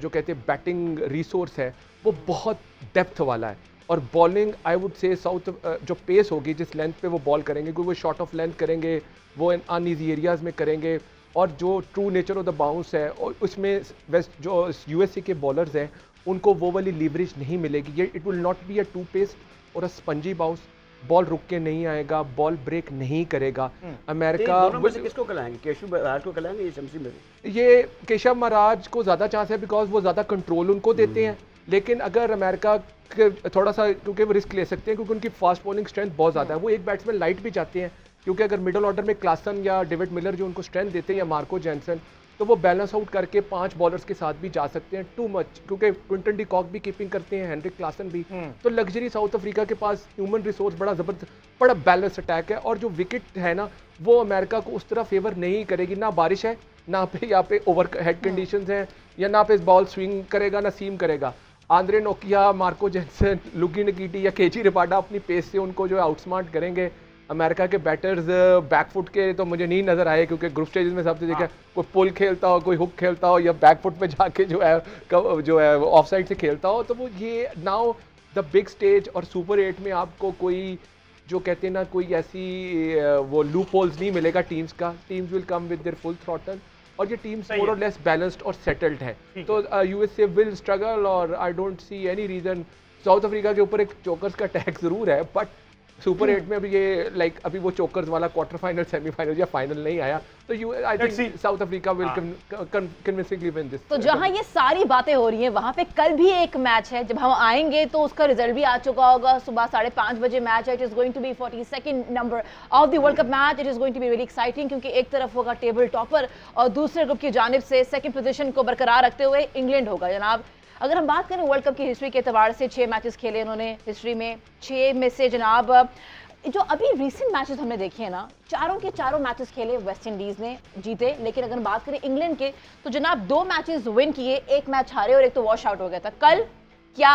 जो कहते हैं बैटिंग रिसोर्स है वो बहुत डेप्थ वाला है। और bowling I would say south जो पेस होगी, जिस लेंथ पे वो बॉल करेंगे, क्योंकि वो शॉर्ट ऑफ लेंथ करेंगे, वो अनईजी एरियाज़ में करेंगे और जो true nature of the bounce है और उसमें वेस्ट जो USA के बॉलर्स हैं उनको वो वाली लीवरेज नहीं मिलेगी। ये it will not be a two paced और अ स्पंजी बाउंस, बॉल रुक के नहीं आएगा, बॉल ब्रेक नहीं करेगा। अमेरिका किसको खिलाएंगे, केशव महाराज को खिलाएंगे, ये शमसी में ये केशव महाराज को ज़्यादा चांस है बिकॉज वो ज़्यादा कंट्रोल उनको देते हैं। लेकिन अगर अमेरिका थोड़ा सा, क्योंकि वो रिस्क ले सकते हैं क्योंकि उनकी फास्ट बॉलिंग स्ट्रेंथ बहुत ज़्यादा है, वो एक बैट्समैन लाइट भी चाहते हैं क्योंकि अगर मिडल ऑर्डर में क्लासन या डेविड मिलर जो उनको स्ट्रेंथ देते हैं या मार्को जेनसन, तो वो बैलेंस आउट करके 5 बॉलर्स के साथ भी जा सकते हैं। टू मच, क्योंकि क्विंटन डी कॉक भी कीपिंग करते हैं, हेनरिक क्लासन भी, तो लग्जरी साउथ अफ्रीका के पास ह्यूमन रिसोर्स बड़ा ज़बरदस्त, बड़ा बैलेंस अटैक है। और जो विकेट है ना, वो अमेरिका को उस तरह फेवर नहीं करेगी। ना बारिश है, ना पे यहाँ पे ओवर हेड कंडीशंस हैं, या ना पे बॉल स्विंग करेगा, ना सीम करेगा। आंद्रे नोकिया, मार्को जेनसन, लुगी नगीटी या KG रबाडा अपनी पेस से उनको जो है आउटस्मार्ट करेंगे। अमेरिका के बैटर्स बैकफुट के तो मुझे नहीं नजर आए, क्योंकि ग्रुप स्टेजेस में सबसे देखा कोई पुल खेलता हो, कोई हुक खेलता हो या बैकफुट पे जाके जो है ऑफ साइड से खेलता हो। तो वो ये नाउ द बिग स्टेज और सुपर 8 में आपको कोई जो कहते हैं ना, कोई ऐसी वो लूप होल्स नहीं मिलेगा टीम्स का। Teams will come with their full throttle और ये टीम्स मोर और लेस बैलेंस्ड और सेटल्ड है। तो USA विल स्ट्रगल और I don't see any reason. South Africa के ऊपर एक चोकर्स का टैग जरूर है, बट सुपर 8 में अभी ये लाइक अभी वो चोकर्स वाला क्वार्टर फाइनल, सेमीफाइनल या फाइनल नहीं आया, तो I think south Africa will convincingly win this. तो जहां ये सारी बातें हो रही हैं वहां पे कल भी एक मैच है, जब हम आएंगे तो उसका रिजल्ट भी आ चुका होगा। सुबह 5:30 बजे मैच है। It is going to be 42nd number of the world cup match. It is going to be very exciting क्योंकि एक तरफ होगा टेबल टॉपर और दूसरे ग्रुप की जानिब से सेकंड पोजीशन को बरकरार रखते हुए इंग्लैंड होगा। जनाब, अगर हम बात करें वर्ल्ड कप की हिस्ट्री के एतबार से, 6 मैचेस खेले उन्होंने हिस्ट्री में। 6 में से जनाब जो अभी रीसेंट मैचेस हमने देखे हैं ना, चारों के चारों मैचेस खेले वेस्ट इंडीज ने, जीते। लेकिन अगर बात करें इंग्लैंड के तो जनाब 2 मैचेस विन किए, 1 मैच हारे और 1 तो वॉश आउट हो गया था। कल क्या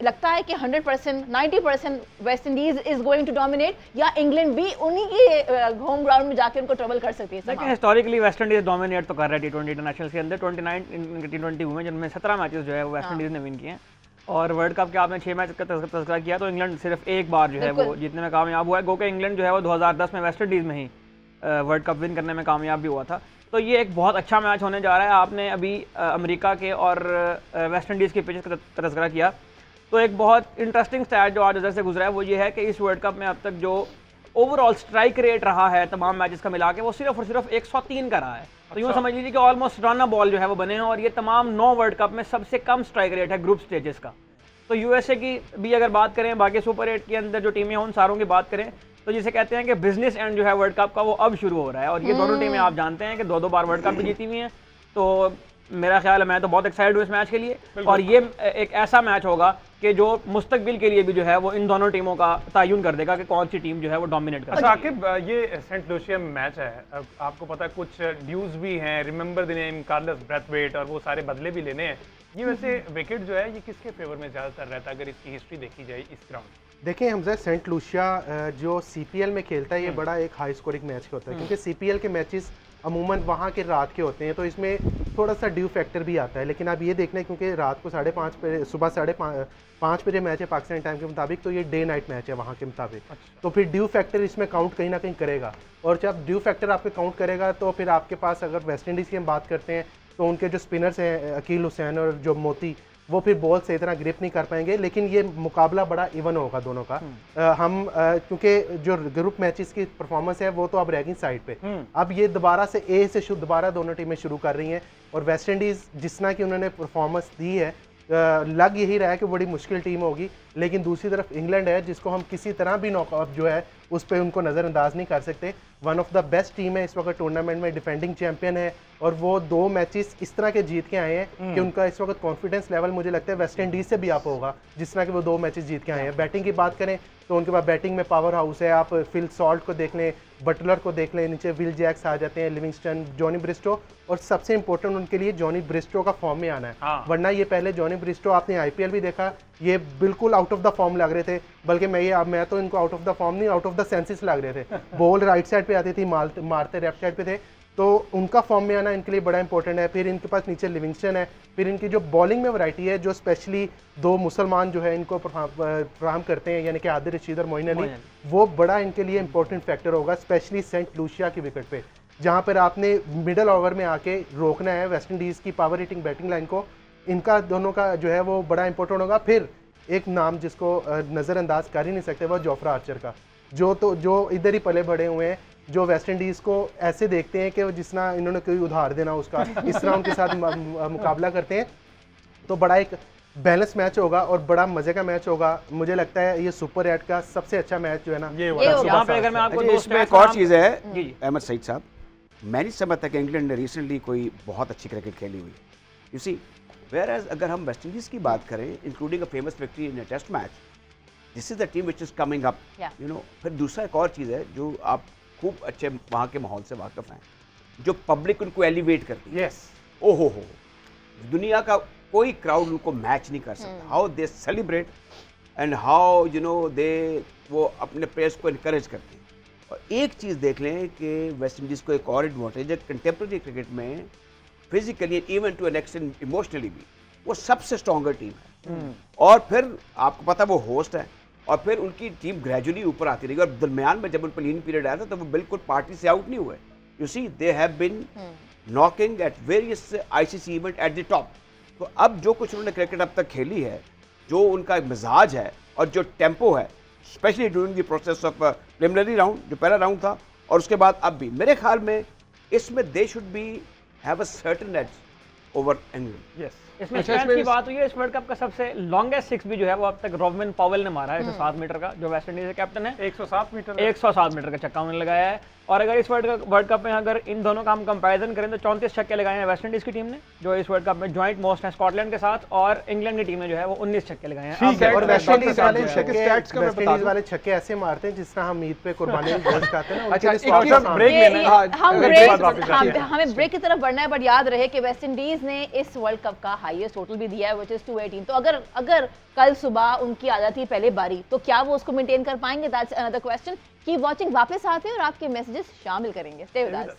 लगता है कि 100%, 90% West Indies is going to dominate या इंग्लैंड भी उन्हीं के होम ग्राउंड में जाके उनको ट्रबल कर सकती है? लेकिन हिस्टोरिकली वेस्ट इंडीज डोमिनेट तो कर रहा है T20 इंटरनेशनल के अंदर। 29 T20 हुए जिनमें 17 मैचेस जो है वो वेस्ट इंडीज ने विन किए हैं। और वर्ल्ड कप के आपने 6 मैच का तज़किरा किया, तो इंग्लैंड सिर्फ एक बार जो है वो जीतने में कामयाब हुआ है। गो के इंग्लैंड जो है वो 2010 में वेस्ट इंडीज़ में ही वर्ल्ड कप विन करने में कामयाब भी हुआ था। तो ये एक बहुत अच्छा मैच होने जा रहा है। आपने अभी अमेरिका के और वेस्ट इंडीज़ के पिचेस का तज़किरा किया, तो एक बहुत इंटरेस्टिंग स्टैट जो आज नज़र से गुजरा है वो ये है कि इस वर्ल्ड कप में अब तक जो ओवरऑल स्ट्राइक रेट रहा है तमाम मैचेस का मिला के, वो सिर्फ और सिर्फ 103 का रहा है। तो यूँ समझ लीजिए कि ऑलमोस्ट रन बॉल जो है वो बने हैं और ये तमाम 9 वर्ल्ड कप में सबसे कम स्ट्राइक रेट है ग्रुप स्टेजेस का। तो यूएसए की भी अगर बात करें, बाकी सुपर 8 के अंदर जो टीमें हैं उन सारों की बात करें, तो जिसे कहते हैं कि बिजनेस एंड जो है वर्ल्ड कप का वो अब शुरू हो रहा है। और ये दोनों टीमें आप जानते हैं कि 2-2 बार वर्ल्ड कप भी जीती हुई हैं। तो मेरा ख्याल है, मैं तो बहुत एक्साइटेड हूँ इस मैच के लिए। और ये एक ऐसा मैच होगा कि जो मुस्तकबिल के लिए भी जो है वो इन दोनों टीमों का तयन कर देगा कि कौन सी टीम जो है वो डोमिनेट कर। अच्छा आकिब, ये सेंट लूसिया मैच है, अब आपको पता है कुछ ड्यूज भी हैं, remember the name Carlos Brathwaite, और वो सारे बदले भी लेने हैं। ये वैसे विकेट जो है ये किसके फेवर में ज़्यादातर रहता है अगर इसकी हिस्ट्री देखी जाए इस ग्राउंड? देखिए हमजा, सेंट लूसिया जो सीपीएल में खेलता है ये बड़ा एक हाई स्कोरिंग मैच होता है, क्योंकि सीपीएल के मैचेस अमूमन वहाँ के रात के होते हैं, तो इसमें थोड़ा सा ड्यू फैक्टर भी आता है। लेकिन आप ये देखना है क्योंकि रात को 5:30 बजे, सुबह 5:30 बजे मैच है पाकिस्तानी टाइम के मुताबिक, तो ये डे नाइट मैच है वहाँ के मुताबिक। तो फिर ड्यू फैक्टर इसमें काउंट कहीं ना कहीं करेगा, और जब ड्यू फैक्टर आपके काउंट करेगा तो फिर आपके पास अगर वेस्ट इंडीज़ की हम बात करते हैं तो उनके जो स्पिनर्स हैं अकील हुसैन और जो मोती, वो फिर बॉल सही तरह ग्रिप नहीं कर पाएंगे। लेकिन ये मुकाबला बड़ा इवन होगा दोनों का। क्योंकि जो ग्रुप मैचेस की परफॉर्मेंस है वो तो अब रहेगी साइड पे। अब ये दोबारा से ए से दोबारा दोनों टीमें शुरू कर रही हैं, और वेस्ट इंडीज़ जिस तरह की उन्होंने परफॉर्मेंस दी है, लग यही रहा है कि बड़ी मुश्किल टीम होगी। लेकिन दूसरी तरफ इंग्लैंड है जिसको हम किसी तरह भी नॉकआउट जो है उस पर उनको नज़रअंदाज नहीं कर सकते। One of the best team है इस वक्त टूर्नामेंट में, डिफेंडिंग चैंपियन है, और वो 2 मैचेस इस तरह के जीत के आए हैं कि उनका इस वक्त कॉन्फिडेंस लेवल मुझे लगता है वेस्ट इंडीज़ से भी अप होगा, जिस तरह के वो 2 मैचेस जीत के आए हैं। बैटिंग की बात करें तो उनके पास बैटिंग में पावर हाउस है। आप फिल सॉल्ट को देख लें, बटलर को देख लें, नीचे विल जैक्स आ जाते हैं, लिविंगस्टन, जॉनी ब्रिस्टो, और सबसे इंपॉर्टेंट उनके लिए जॉनी ब्रिस्टो का फॉर्म में आना है। वरना ये पहले जॉनी ब्रिस्टो आपने आईपीएल भी देखा, ये बिल्कुल आउट ऑफ द फॉर्म लग रहे थे, बल्कि मैं तो इनको आउट ऑफ द फॉर्म नहीं, आउट ऑफ द सेंसेस लग रहे थे। बॉल राइट साइड पे आती थी, मारते लेफ्ट साइड पे थे, तो उनका फॉर्म में आना इनके लिए बड़ा इंपॉर्टेंट है। फिर इनके पास नीचे लिविंगस्टन है, फिर इनकी जो बॉलिंग में वैरायटी है, जो स्पेशली 2 मुसलमान जो है इनको फराहम करते हैं, यानी कि आदिल रशीद और मोइन अली, वो बड़ा इनके लिए इंपॉर्टेंट फैक्टर होगा, स्पेशली सेंट लूसिया की विकेट पे, जहाँ पर आपने मिडल ओवर में आके रोकना है वेस्ट इंडीज़ की पावर हिटिंग बैटिंग लाइन को। इनका दोनों का जो है वो बड़ा इंपॉर्टेंट होगा। फिर एक नाम जिसको नज़रअंदाज कर ही नहीं सकते वो जोफ्रा आर्चर का, जो इधर ही पले बड़े हुए हैं, जो वेस्ट इंडीज़ को ऐसे देखते हैं कि जिस तरह इन्होंने कोई उधार देना उसका, इस तरह उनके साथ मुकाबला करते हैं। तो बड़ा एक बैलेंस मैच होगा और बड़ा मजे का मैच होगा। मुझे लगता है ये सुपर 8 का सबसे अच्छा मैच जो है ना ये यहाँ पे अगर मैं आपको इसमें एक और चीज़ है अहमद सईद साहब, मैं नहीं समझता कि इंग्लैंड ने रिसेंटली कोई बहुत अच्छी क्रिकेट खेली हुई। यू सी वेयर एज अगर हम वेस्ट इंडीज़ की बात करें, including a famous victory in a test match, this is the team which is coming up, you know. फिर दूसरा एक और चीज़ है जो आप खूब अच्छे वहाँ के माहौल से वाकिफ हैं, जो पब्लिक उनको एलिवेट करती है। यस, ओहो हो, दुनिया का कोई क्राउड उनको मैच नहीं कर सकता। How they celebrate and how you know they वो अपने प्लेयर्स को इनकरेज करते हैं। और एक चीज़ देख लें कि वेस्ट इंडीज़ को एक और एडवांटेज है कंटेम्प्रेरी क्रिकेट में, physically even to an extent emotionally भी वो सबसे स्ट्रॉन्गर टीम है। और फिर आपको पता वो होस्ट है, और फिर उनकी टीम ग्रेजुअली ऊपर आती रही, और दरमियान में जब उन पर लीन पीरियड आया था तो वो बिल्कुल पार्टी से आउट नहीं हुए। You see they have been knocking at various ICC event at the top. तो अब जो कुछ उन्होंने क्रिकेट अब तक खेली है, जो उनका मिजाज है और जो टेम्पो है, specially during the process of preliminary round, जो पहला राउंड था, और उसके बाद अब भी मेरे ख्याल में इसमें they should be have a certain age over England. Yes. इसमें स्ट्रेंथ की बात हुई है, इस वर्ल्ड कप का सबसे लॉन्गेस्ट 6 भी जो है वो अब तक रोबमन पॉवेल ने मारा है, 107 मीटर का, जो वेस्ट इंडीज के कैप्टन है। 107 मीटर 107 मीटर का छक्का उन्होंने लगाया है। और अगर इस वर्ल्ड कप में अगर इन दोनों का हम कंपैरिजन करें तो 34 छक्के लगाए हैं वेस्ट इंडीज की टीम ने, जो इस वर्ल्ड कप में जॉइंट मोस्ट है स्कॉटलैंड के साथ, और इंग्लैंड की टीम ने जो है वो 19 छक्के लगाए हैं। और वेस्ट इंडीज वाले छक्के ऐसे मारते हैं जिस तरह हम ईद पे कुर्बानी में गोश्त खाते हैं ना, उनके लिए स्वागत ब्रेक लेना है। हमें ब्रेक की तरफ बढ़ना है, बट याद रहे कि वेस्ट इंडीज ने इस वर्ल्ड कप का हाईएस्ट टोटल भी दिया है, व्हिच इज 218। तो अगर कल सुबह उनकी आ जाती है पहले बारी, तो क्या वो उसको मेंटेन कर पाएंगे? That's another question. Keep watching, वापस आते हैं और आपके मैसेजेस शामिल करेंगे। Stay with us.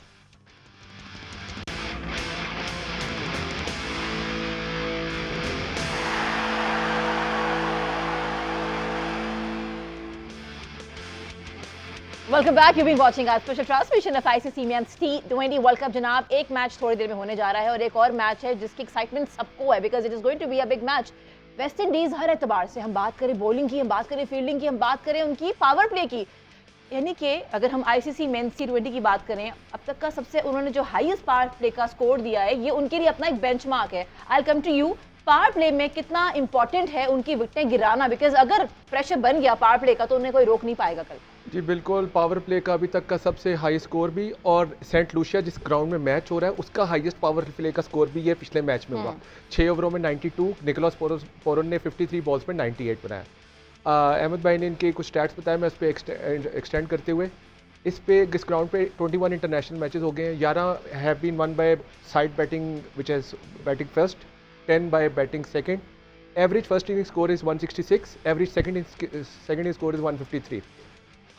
Welcome back, you been watching our special transmission of ICC men's T20 world cup. जनाब, एक मैच थोड़ी देर में होने जा रहा है और एक और मैच है जिसकी एक्साइटमेंट सबको है, because it is going to be a big match. West Indies हर एतबार से, हम बात करें बॉलिंग की, हम बात करें फील्डिंग की, हम बात करें उनकी पावर प्ले की, यानी कि अगर हम आईसीसी मेंस T20 की बात करें, अब तक का सबसे उन्होंने जो हाईएस्ट पावर प्ले का स्कोर दिया है, ये उनके लिए अपना एक बेंचमार्क है। I will come to you. Power play में कितना इंपॉर्टेंट है उनकी विकेटें गिराना, बिकॉज अगर प्रेशर बन गया पावर प्ले का तो उन्हें कोई रोक नहीं पाएगा कल। जी बिल्कुल, पावर प्ले का अभी तक का सबसे हाई स्कोर भी, और सेंट लूसिया जिस ग्राउंड में मैच हो रहा है उसका हाईएस्ट पावर प्ले का स्कोर भी ये पिछले मैच में हुआ। 6 ओवरों में 92, निकोलस पोरन ने 53 बॉल्स में 98 बनाया। अहमद भाई ने इनके कुछ स्टैट्स बताए, मैं उस पर एक्सटेंड करते हुए इस ग्राउंड पे 21 इंटरनेशनल मैचेस हो गए हैं। 11 have been one by side batting which has batting first, 10 by batting second. Average first inning score is 166. Average second inning score is 153.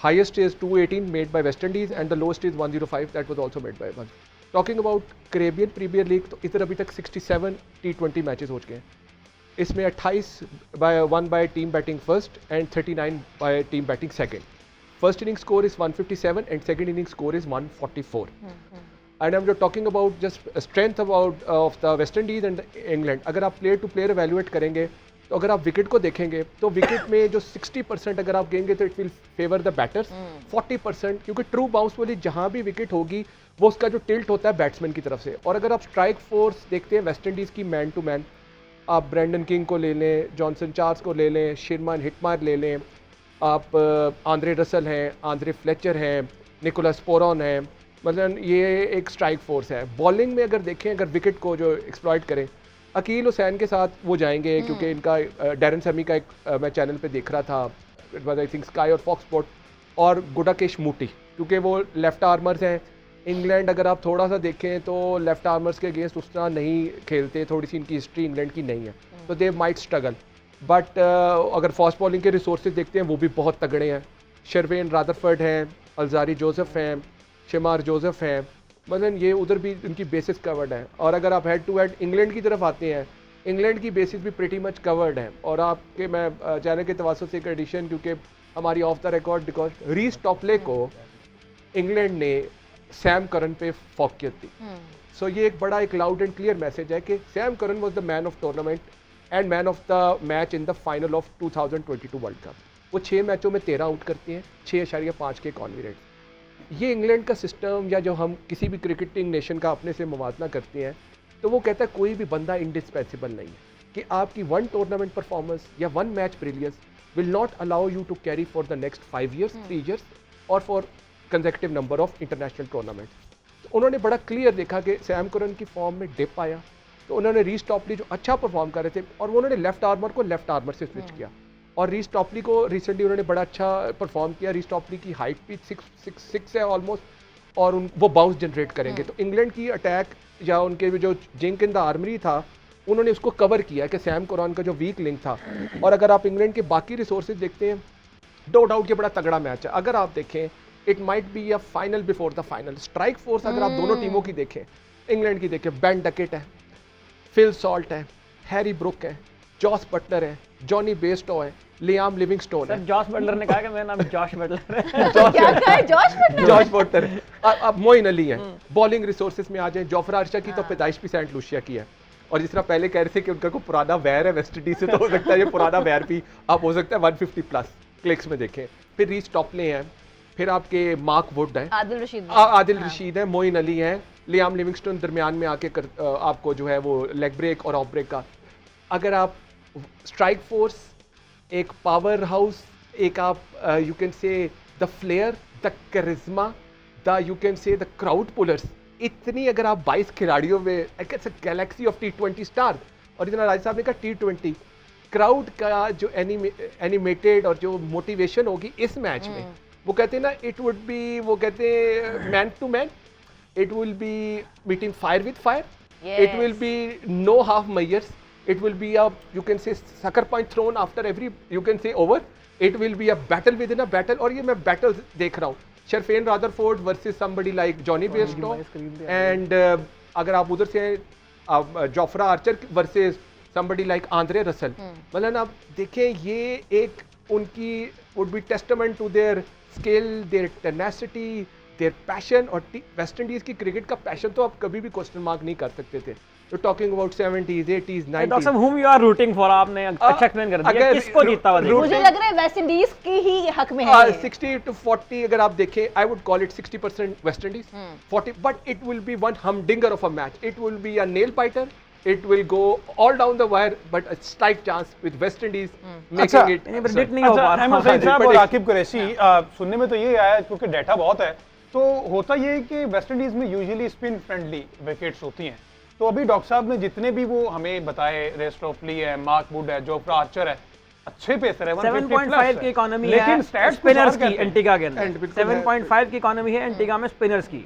Highest is 218 made by West Indies and the lowest is 105 that was also made by one. Talking about Caribbean Premier League, तो इधर अभी तक 67 T20 matches हो चुके हैं। इसमें 28 one by team batting first and 39 bye team batting second. First inning score is 157 and second inning score is 144। And I'm talking about just strength about of the West Indies and England. अगर आप player to player evaluate करेंगे तो अगर आप wicket को देखेंगे तो wicket में जो 60% अगर आप गेंगे तो it will favour the batters, 40% क्योंकि ट्रू बाउंस वाली जहाँ भी विकेट होगी वो उसका जो टिल्ट होता है बैट्समैन की तरफ से। और अगर आप स्ट्राइक फोर्स देखते हैं वेस्ट इंडीज़ की मैन टू मैन, आप ब्रेंडन किंग को ले लें, जॉनसन चार्ल्स को ले लें, शिरमान हिटमायर ले लें, आप आंद्रे रसल हैं, आंद्रे फ्लेचर हैं, निकोलस पोरन हैं, मतलब ये एक स्ट्राइक फोर्स है। बॉलिंग में अगर देखें, अगर विकेट को जो एक्सप्लॉइट करें, अकील हुसैन के साथ वो जाएंगे क्योंकि इनका डैरन समी का एक मैं चैनल पे देख रहा था, it was I think sky और फॉक्स स्पोर्ट, और गुडाकेश मूटी क्योंकि वो लेफ्ट आर्मर्स हैं। इंग्लैंड अगर आप थोड़ा सा देखें तो लेफ्ट आर्मर्स के अगेंस्ट उस तरह नहीं खेलते, थोड़ी सी इनकी हिस्ट्री इंग्लैंड की नहीं है, तो दे माइट स्ट्रगल। बट अगर फास्ट बॉलिंग के रिसोर्सेज देखते हैं वो भी बहुत तगड़े हैं। शर्वेन रादरफर्ड हैं, अलजारी जोसेफ हैं, शेमार जोसेफ हैं, मतलब ये उधर भी उनकी बेसिस कवर्ड है। और अगर आप हेड टू हेड इंग्लैंड की तरफ आते हैं, इंग्लैंड की बेसिस भी प्रीटी मच कवर्ड है। और आपके मैं चैनल के तवासुत से एक एडिशन, क्योंकि हमारी of the record because Reece Topley को इंग्लैंड ने सैम करन पे फौकियत दी। सो ये एक बड़ा एक लाउड एंड क्लियर मैसेज है कि Sam Curran was the man of tournament and man of the match in the final of 2022 world cup. वो 6 मैचों में 13 आउट करते हैं, 6.5 के इकॉनमी रेट। ये इंग्लैंड का सिस्टम, या जो हम किसी भी क्रिकेटिंग नेशन का अपने से मुवाजना करते हैं, तो वो कहता है कोई भी बंदा इंडिस्पेंसिबल नहीं है कि आपकी वन टूर्नामेंट परफॉर्मेंस या one match brilliance will not allow you to carry for the next 5 years, 3 years और for consecutive number of international tournament. तो उन्होंने बड़ा क्लियर देखा कि सैम करन की फॉर्म में डिप आया, तो उन्होंने रीस टॉपली जो अच्छा परफॉर्म कर रहे थे, और उन्होंने लेफ्ट आर्मर को लेफ्ट आर्मर से स्विच किया। और रीस टॉपली को रिसेंटली उन्होंने बड़ा अच्छा परफॉर्म किया। रीस टॉपली की हाइट भी 6 है ऑलमोस्ट, और वो बाउंस जनरेट करेंगे। तो इंग्लैंड की अटैक या उनके जो जिंक इन द आर्मरी था, उन्होंने उसको कवर किया कि सैम करन का जो वीक लिंक था। और अगर आप इंग्लैंड के बाकी रिसोर्सेज देखते हैं, नो डाउट ये बड़ा तगड़ा मैच है। अगर आप देखें, it might be a final before the final. Strike force अगर आप दोनों टीमों की देखें, इंग्लैंड की देखें, बेन डकेट है, फिल सॉल्ट है, हैरी ब्रुक है, जॉस बटलर है, जॉनी बेस्टो है, लियाम लिविंगस्टोन है। जॉश बटलर ने कहा कि मेरा नाम जॉश बटलर है। क्या कहा है? जॉश बटलर है। अब मोइन अली है। बॉलिंग रिसोर्सेज में आ जाए, जोफ्रा आर्चर की तो पैदाइश भी सेंट लूसिया की है, और जिस तरह पहले कह रहे थे कि उनका कोई पुराना वैर है वेस्ट इंडीज से, तो हो सकता है ये पुराना वैर भी अब हो सकता है 150 प्लस क्लिक्स में देखें। फिर रीस टॉपले हैं, फिर आपके मार्क वुड है, आदिल रशीद है, मोइन अली है, लियाम लिविंगस्टोन दरमियान में आके आपको जो है वो लेग ब्रेक और ऑफ ब्रेक का। अगर आप स्ट्राइक फोर्स, एक पावर हाउस, एक आप you can say the flair, the charisma, the you can say the crowd pullers, इतनी अगर आप 22 खिलाड़ियों में गैलेक्सी ऑफ T20 स्टार। और जितना राज साहब ने कहा T20 क्राउड का जो एनिमेटेड और जो मोटिवेशन होगी इस मैच में, वो कहते हैं ना, इट वुड बी, वो कहते हैं man to man, it will be meeting fire with fire, it will be no half measures, it will be a, you can say, sucker point thrown after every, you can say, over. It will be a battle within a battle. और ये मैं battles देख रहा हूँ, Sherfane Rutherford versus somebody like Jonny Bairstow, and अगर आप उधर से Jofra Archer versus somebody like Andre Russell, मतलब आप देखें, ये एक उनकी would be testament to their skill, their tenacity, their passion। और वेस्ट इंडीज की क्रिकेट का पैशन तो आप कभी भी क्वेश्चन मार्क नहीं कर सकते थे। तो talking about 70s, 80s, 90s। Doctor साहब, whom you are rooting for, आपने अच्छा एक्सप्लेन कर दिया, किसको जीतता हुआ देखना? मुझे लग रहा है वेस्ट इंडीज की ही हक में है। 60-40 अगर आप देखें, I would call it 60% West Indies, 40, but it will be one humdinger of a match. It will be a nail biter, it will go all down the wire, but a slight chance with West Indies making अच्छा, it. नहीं predict नहीं हो अच्छा, पा रहा अहमद सईद साहब और आकिब कुरैशी, सुनने में तो ये आया है, क्योंकि डाटा बहुत है, तो होता ये है कि वेस्ट इंडीज में यूजुअली स्पिन फ्रेंडली विकेट्स होती हैं। तो अभी डॉक्टर साहब ने जितने भी वो हमें बताए, रेस्टोफ्ली है, मार्क वुड है, जोफ्रा आर्चर है, अच्छे पेसर है, 7.5 की इकोनॉमी है लेकिन stats स्पिनर्स कुछ और की कहते हैं। एंटीगा के अंदर। And बिल्कुल 7.5 की इकोनॉमी है एंटीगा में स्पिनर्स की।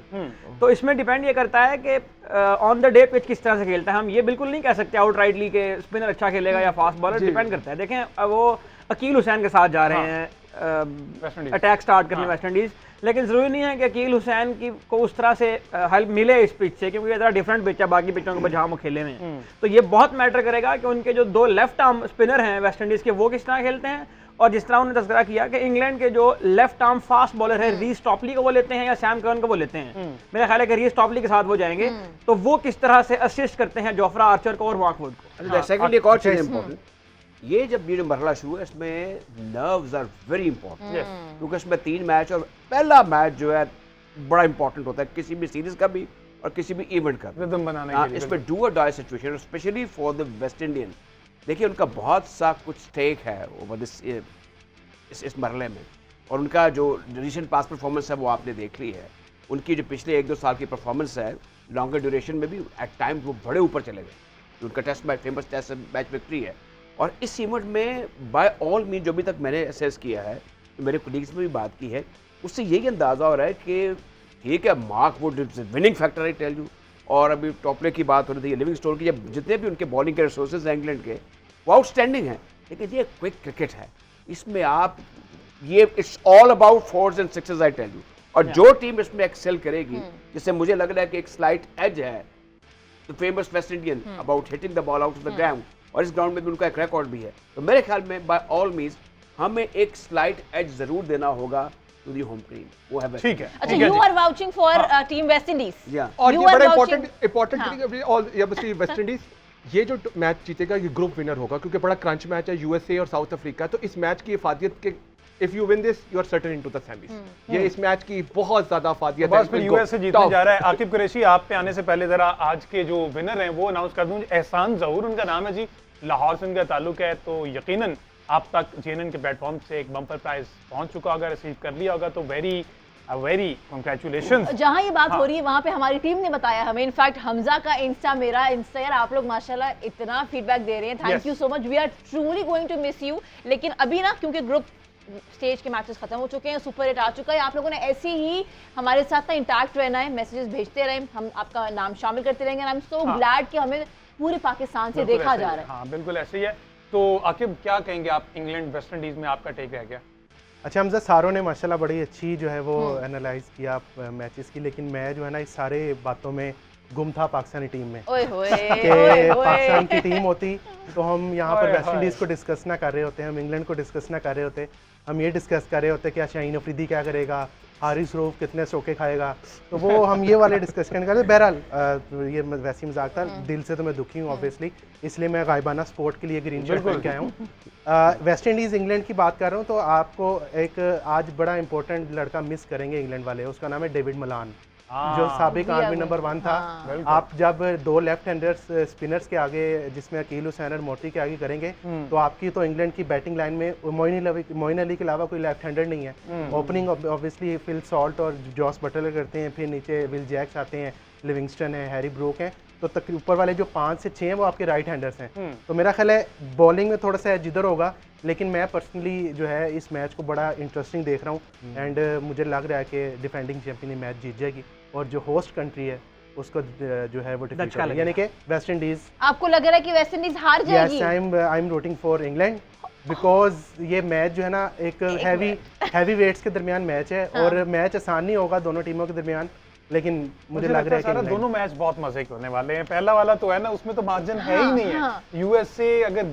तो इसमें डिपेंड ये करता है कि ऑन द डे पिच किस तरह से खेलता है। हम ये बिल्कुल नहीं कह सकते आउटराइटली कि स्पिनर अच्छा खेलेगा या फास्ट बॉलर, डिपेंड करता है। देखें वो अकील हुसैन के साथ जा रहे हैं वेस्ट इंडीज। अटैक स्टार्ट करने वेस्ट इंडीज, लेकिन ज़रूरी नहीं है कि अकील हुसैन की को उस तरह से हेल्प मिले इस पिच से, क्योंकि ये ज़रा डिफरेंट पिच है बाकी पिचों के ऊपर जहाँ वो खेले हुए हैं। तो ये बहुत मैटर करेगा कि उनके जो दो लेफ्ट आर्म स्पिनर हैं वेस्ट इंडीज़ के, वो किस तरह खेलते हैं। और जिस तरह उन्होंने तस्करा किया कि इंग्लैंड के जो लेफ्ट आर्म फास्ट बॉलर है रीस टॉपली को वो लेते हैं या सैम कर्न को वो लेते हैं, मेरा ख्याल है कि रीस टॉपली के साथ वो जाएंगे, तो वो किस तरह से असिस्ट करते हैं जोफ्रा आर्चर को और मार्क वुड को। सेकंडली एक और चीज इंपॉर्टेंट, ये जब ये जो मरहला शुरू है इसमें नर्व्स आर वेरी इंपॉर्टेंट, क्योंकि इसमें 3 मैच और पहला मैच जो है बड़ा इंपॉर्टेंट होता है किसी भी सीरीज का भी और किसी भी इवेंट का भी। रिदम बनाने के लिए इसमें डू और die situation, specially for the West Indian. देखिए उनका बहुत सा कुछ स्टेक है ओवर दिस इस मरहले में, और उनका जो रिसेंट पास परफॉर्मेंस है वो आपने देख ली है। उनकी जो पिछले 1-2 साल की परफॉर्मेंस है लॉन्गर ड्यूरेशन में भी एट टाइम्स वो बड़े ऊपर चले गए। उनका test match famous test match victory है, और इस इवेंट में बाय ऑल मीन जो भी तक मैंने असेस किया है, मेरे कोलीग्स में भी बात की है, उससे यही अंदाज़ा हो रहा है कि ठीक है Mark Wood winning factor I tell you, और अभी टॉपले की बात हो रही थी, लिविंग स्टोन की, जब जितने भी उनके बॉलिंग के रिसोर्सेज हैं इंग्लैंड के वो आउटस्टैंडिंग है, लेकिन ये क्विक क्रिकेट है, इसमें आप ये it's all about fours and sixes I tell you. और जो टीम इसमें एक्सेल करेगी, जिससे मुझे लग रहा है कि एक स्लाइट एज है the famous West Indian about hitting the ball out of the ground, और इस ग्राउंड में भी उनका एक रिकॉर्ड भी है, तो मेरे ख्याल में बाय ऑल मीन्स हमें एक स्लाइट एज जरूर देना होगा टू दी होम टीम, वो है ठीक है। अच्छा, you are vouching for team West Indies. या और You ये are बड़ा vouching- इंपॉर्टेंट और ये बस वेस्ट इंडीज ये जो मैच जीतेगा ये ग्रुप विनर होगा, क्योंकि बड़ा क्रंच मैच है यूएसए और साउथ अफ्रीका। तो इस मैच की इफादियत के if you win this you are certain into the semis. ये इस मैच की बहुत ज्यादा इफादियत है। बस फिर यूएस से जीतने जा रहा है। आकिब कुरैशी, आप पे आने से पहले जरा आज के जो विनर हैं वो अनाउंस कर दूं। एहसान जहूर उनका नाम है जी, लाहौर से उनका ताल्लुक है, तो यकीनन आप तक जेएनएन के प्लेटफॉर्म से एक बम्पर प्राइज पहुंच चुका होगा, रिसीव कर लिया होगा, तो वेरी कांग्रेचुलेशंस। जहां ये बात हो रही है वहां पे हमारी टीम ने बताया हमें, इनफैक्ट हमजा का इंस्टा, मेरा इंस्टा, यार आप लोग माशाल्लाह इतना फीडबैक दे रहे हैं, thank you so much, we are truly going to miss you. लेकिन अभी ना क्योंकि ग्रुप स्टेज के मैचेस खत्म हो चुके हैं, सुपर हिट आ चुका है, आप लोगों ने ऐसे ही हमारे साथ ना इंटैक्ट रहना है, मैसेजेस भेजते रहें, हम आपका नाम शामिल करते रहेंगे। आई एम सो ग्लैड कि हमें पूरे पाकिस्तान से देखा जा रहा है। हाँ बिल्कुल ऐसे ही है। तो आकिब क्या कहेंगे आप, इंग्लैंड वेस्ट इंडीज में आपका टेक रह गया? अच्छा हमजा, सारों ने माशाल्लाह बड़ी अच्छी जो है वो एनालाइज किया मैचेस की, लेकिन मैं जो है ना इस सारे बातों में गुम था पाकिस्तानी टीम में ओए होए, कि ओए होए। पाकिस्तान की टीम होती तो हम यहाँ पर ओए वेस्ट होए। इंडीज़ को डिस्कस ना कर रहे होते, हम इंग्लैंड को डिस्कस ना कर रहे होते, हम ये डिस्कस कर रहे होते कि शाहीन अफरीदी क्या करेगा, हारिस रऊफ कितने चौके खाएगा, तो वो हम ये वाले डिस्कस करने का। बहरहाल ये वैसे मजाक था, दिल से तो मैं दुखी हूँ ऑब्वियसली, इसलिए मैं गायबाना स्पोर्ट के लिए ग्रीन शर्ट पहन के आया हूँ। वेस्ट इंडीज़ इंग्लैंड की बात कर रहा हूँ, तो आपको एक आज बड़ा इंपॉर्टेंट लड़का मिस करेंगे इंग्लैंड वाले, उसका नाम है डेविड मलान, जो साबिक आर्मी नंबर 1 था। आप जब 2 लेफ्ट हैंडर्स स्पिनर्स के आगे, जिसमें अकील हुसैन और मोर्टी के आगे करेंगे, तो आपकी तो इंग्लैंड की बैटिंग लाइन में मोइन अली के अलावा कोई लेफ्ट हैंडर नहीं है। ओपनिंग ऑब्वियसली फिल सॉल्ट और जॉस बटलर करते हैं, फिर नीचे विल जैक्स आते हैं, लिविंगस्टन है, हैरी ब्रोक है, तो तक ऊपर वाले जो 5 से 6 हैं वो आपके राइट हैंडर्स हैं। तो मेरा ख्याल है बॉलिंग में थोड़ा सा जिधर होगा, लेकिन मैं पर्सनली जो है इस मैच को बड़ा इंटरेस्टिंग देख रहा हूँ, एंड मुझे लग रहा है कि डिफेंडिंग चैंपियन ये मैच जीत जाएगी, और जो होस्ट कंट्री है उसको जो है वो डिफीट करेगी, यानी कि वेस्ट इंडीज। आपको लग रहा है कि वेस्ट इंडीज हार जाएगी? Yes, I am rooting for England, because ये मैच जो है ना एक हैवी वेट्स के दरमियान मैच है, और मैच आसान नहीं होगा दोनों टीमों के दरमियान, लेकिन मुझे लग रहा है कि दोनों मैच बहुत मजे के होने वाले हैं। पहला वाला तो है ना, उसमें तो मार्जिन है ही नहीं है। यूएसए अगर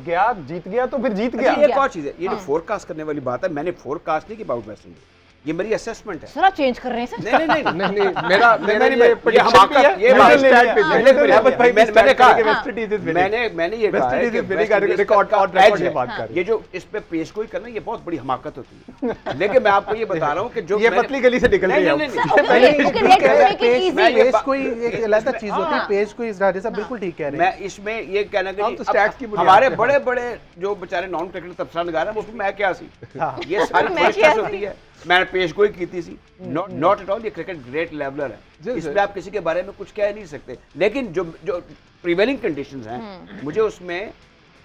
जीत गया तो फिर जीत गया। एक और चीज़ है, ये जो फोरकास्ट करने वाली बात है, मैंने फोरकास्ट नहीं की अबाउट वेस्ट इंडीज, ये मेरी असेसमेंट है। सर आप चेंज कर रहे हैं सर? नहीं नहीं नहीं नहीं नहीं मेरा मेरा नहीं, ये ये prediction भी हमाकत, है, ये मेरा बात- stat भी है। पहले तो मैंने- भाई मैंने start कहा करके West Indies is winning। मैंने ये कहा है West कि Indies West winning Indies record का on record edge ये है। बात कर रहे हैं। ये जो इस पे पेश गोई करना ये बहुत बड़ी हमाकत होती है। लेकिन मैं आपको ये बता रहा हूँ कि जो ये मैंने- पतली गली से निकल रही है नहीं, अब। नहीं, सर नहीं, ओके नहीं, ओके नहीं, लेट्स नहीं, मेक इट मैं इजी। ये पेज कोई एक अलग चीज होती है, हाँ। पेज कोई राजा साहब बिल्कुल ठीक कह रहे हैं। मैं इसमें ये कहना कि हम तो अब stats की बुनियाद हमारे पे बड़े बड़े जो बेचारे नॉन क्रिकेटर तबसरा नगार हैं उसमें मैं क्या सी ये सारी मैं क्या प्रोसेस सी? होती है। मैंने पेश गोई की थी नॉट एट ऑल, ये क्रिकेट ग्रेट लेवलर है, जी, इसमें जी। आप किसी के बारे में कुछ कह नहीं सकते। लेकिन जो जो प्रिवेलिंग कंडीशंस हैं मुझे उसमें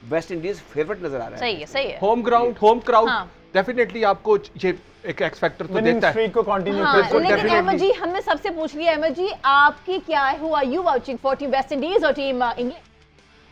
वेस्ट इंडीज फेवरेट नजर आ रहा है। सही है होम ग्राउंड होम क्राउड हाँ। डेफिनेटली आपको ये एक एक्स फैक्टर तो विनिंग देता है। स्ट्रीक को कंटिन्यू हाँ, कर लेकिन अहमद जी हमने सबसे पूछ लिया, अहमद जी आपकी क्या है, who are you watching for team West Indies और टीम इंग्लैंड?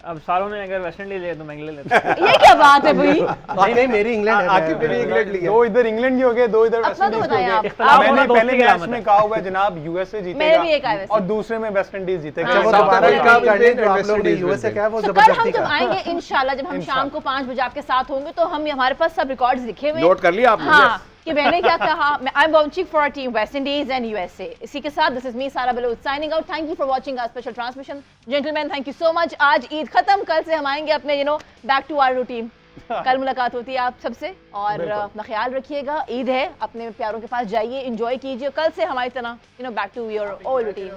अब सारों में अगर वेस्ट इंडीज ले तो मैं इंग्लैंड लेता हूँ। ये क्या बात है भाई? नहीं मेरी इंग्लैंड है। आकिब ने भी इंग्लैंड लिया, दो इधर इंग्लैंड के हो गए, दो इधर वेस्ट अपना तो इंडीज के बताएं हो आप। गए। इख्तिलाफ होना मैंने दोस्ती पहले की मैच अलामत में है। कहा हुआ है जनाब यूएसए मैंने भी ये कहा जीतेगा वैसे। और दूसरे में वेस्ट इंडीज जीतेगा। अच्छा, वो साउथ दोबारा अफ्रीका रिपीट कर will दें win जो आप and लोगों ने West यूएसए Indies कहा है वो तो कल हम जबरदस्ती जब का। आएंगे इंशाल्लाह, जब हम शाम को 5 बजे आपके साथ होंगे तो हम हमारे पास सब रिकॉर्ड्स लिखे हुए हैं। नोट कर लिया आपने? हाँ कि मैंने क्या कहा। I am watching for team West Indies and USA. इसी के साथ this is me Sara Baloch signing out. Thank you for watching our special transmission gentleman, thank you so much. आज ईद खत्म, कल से हम आएंगे अपने बैक टू आवर रूटीन। कल मुलाकात होती है आप सबसे और अपना ख्याल रखिएगा। ईद है, अपने प्यारों के पास जाइए, एंजॉय कीजिए। कल से हमारी तरह back to your old routine.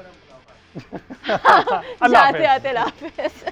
अल्लाह हाफिज़। जाते आते अल्लाह हाफिज़।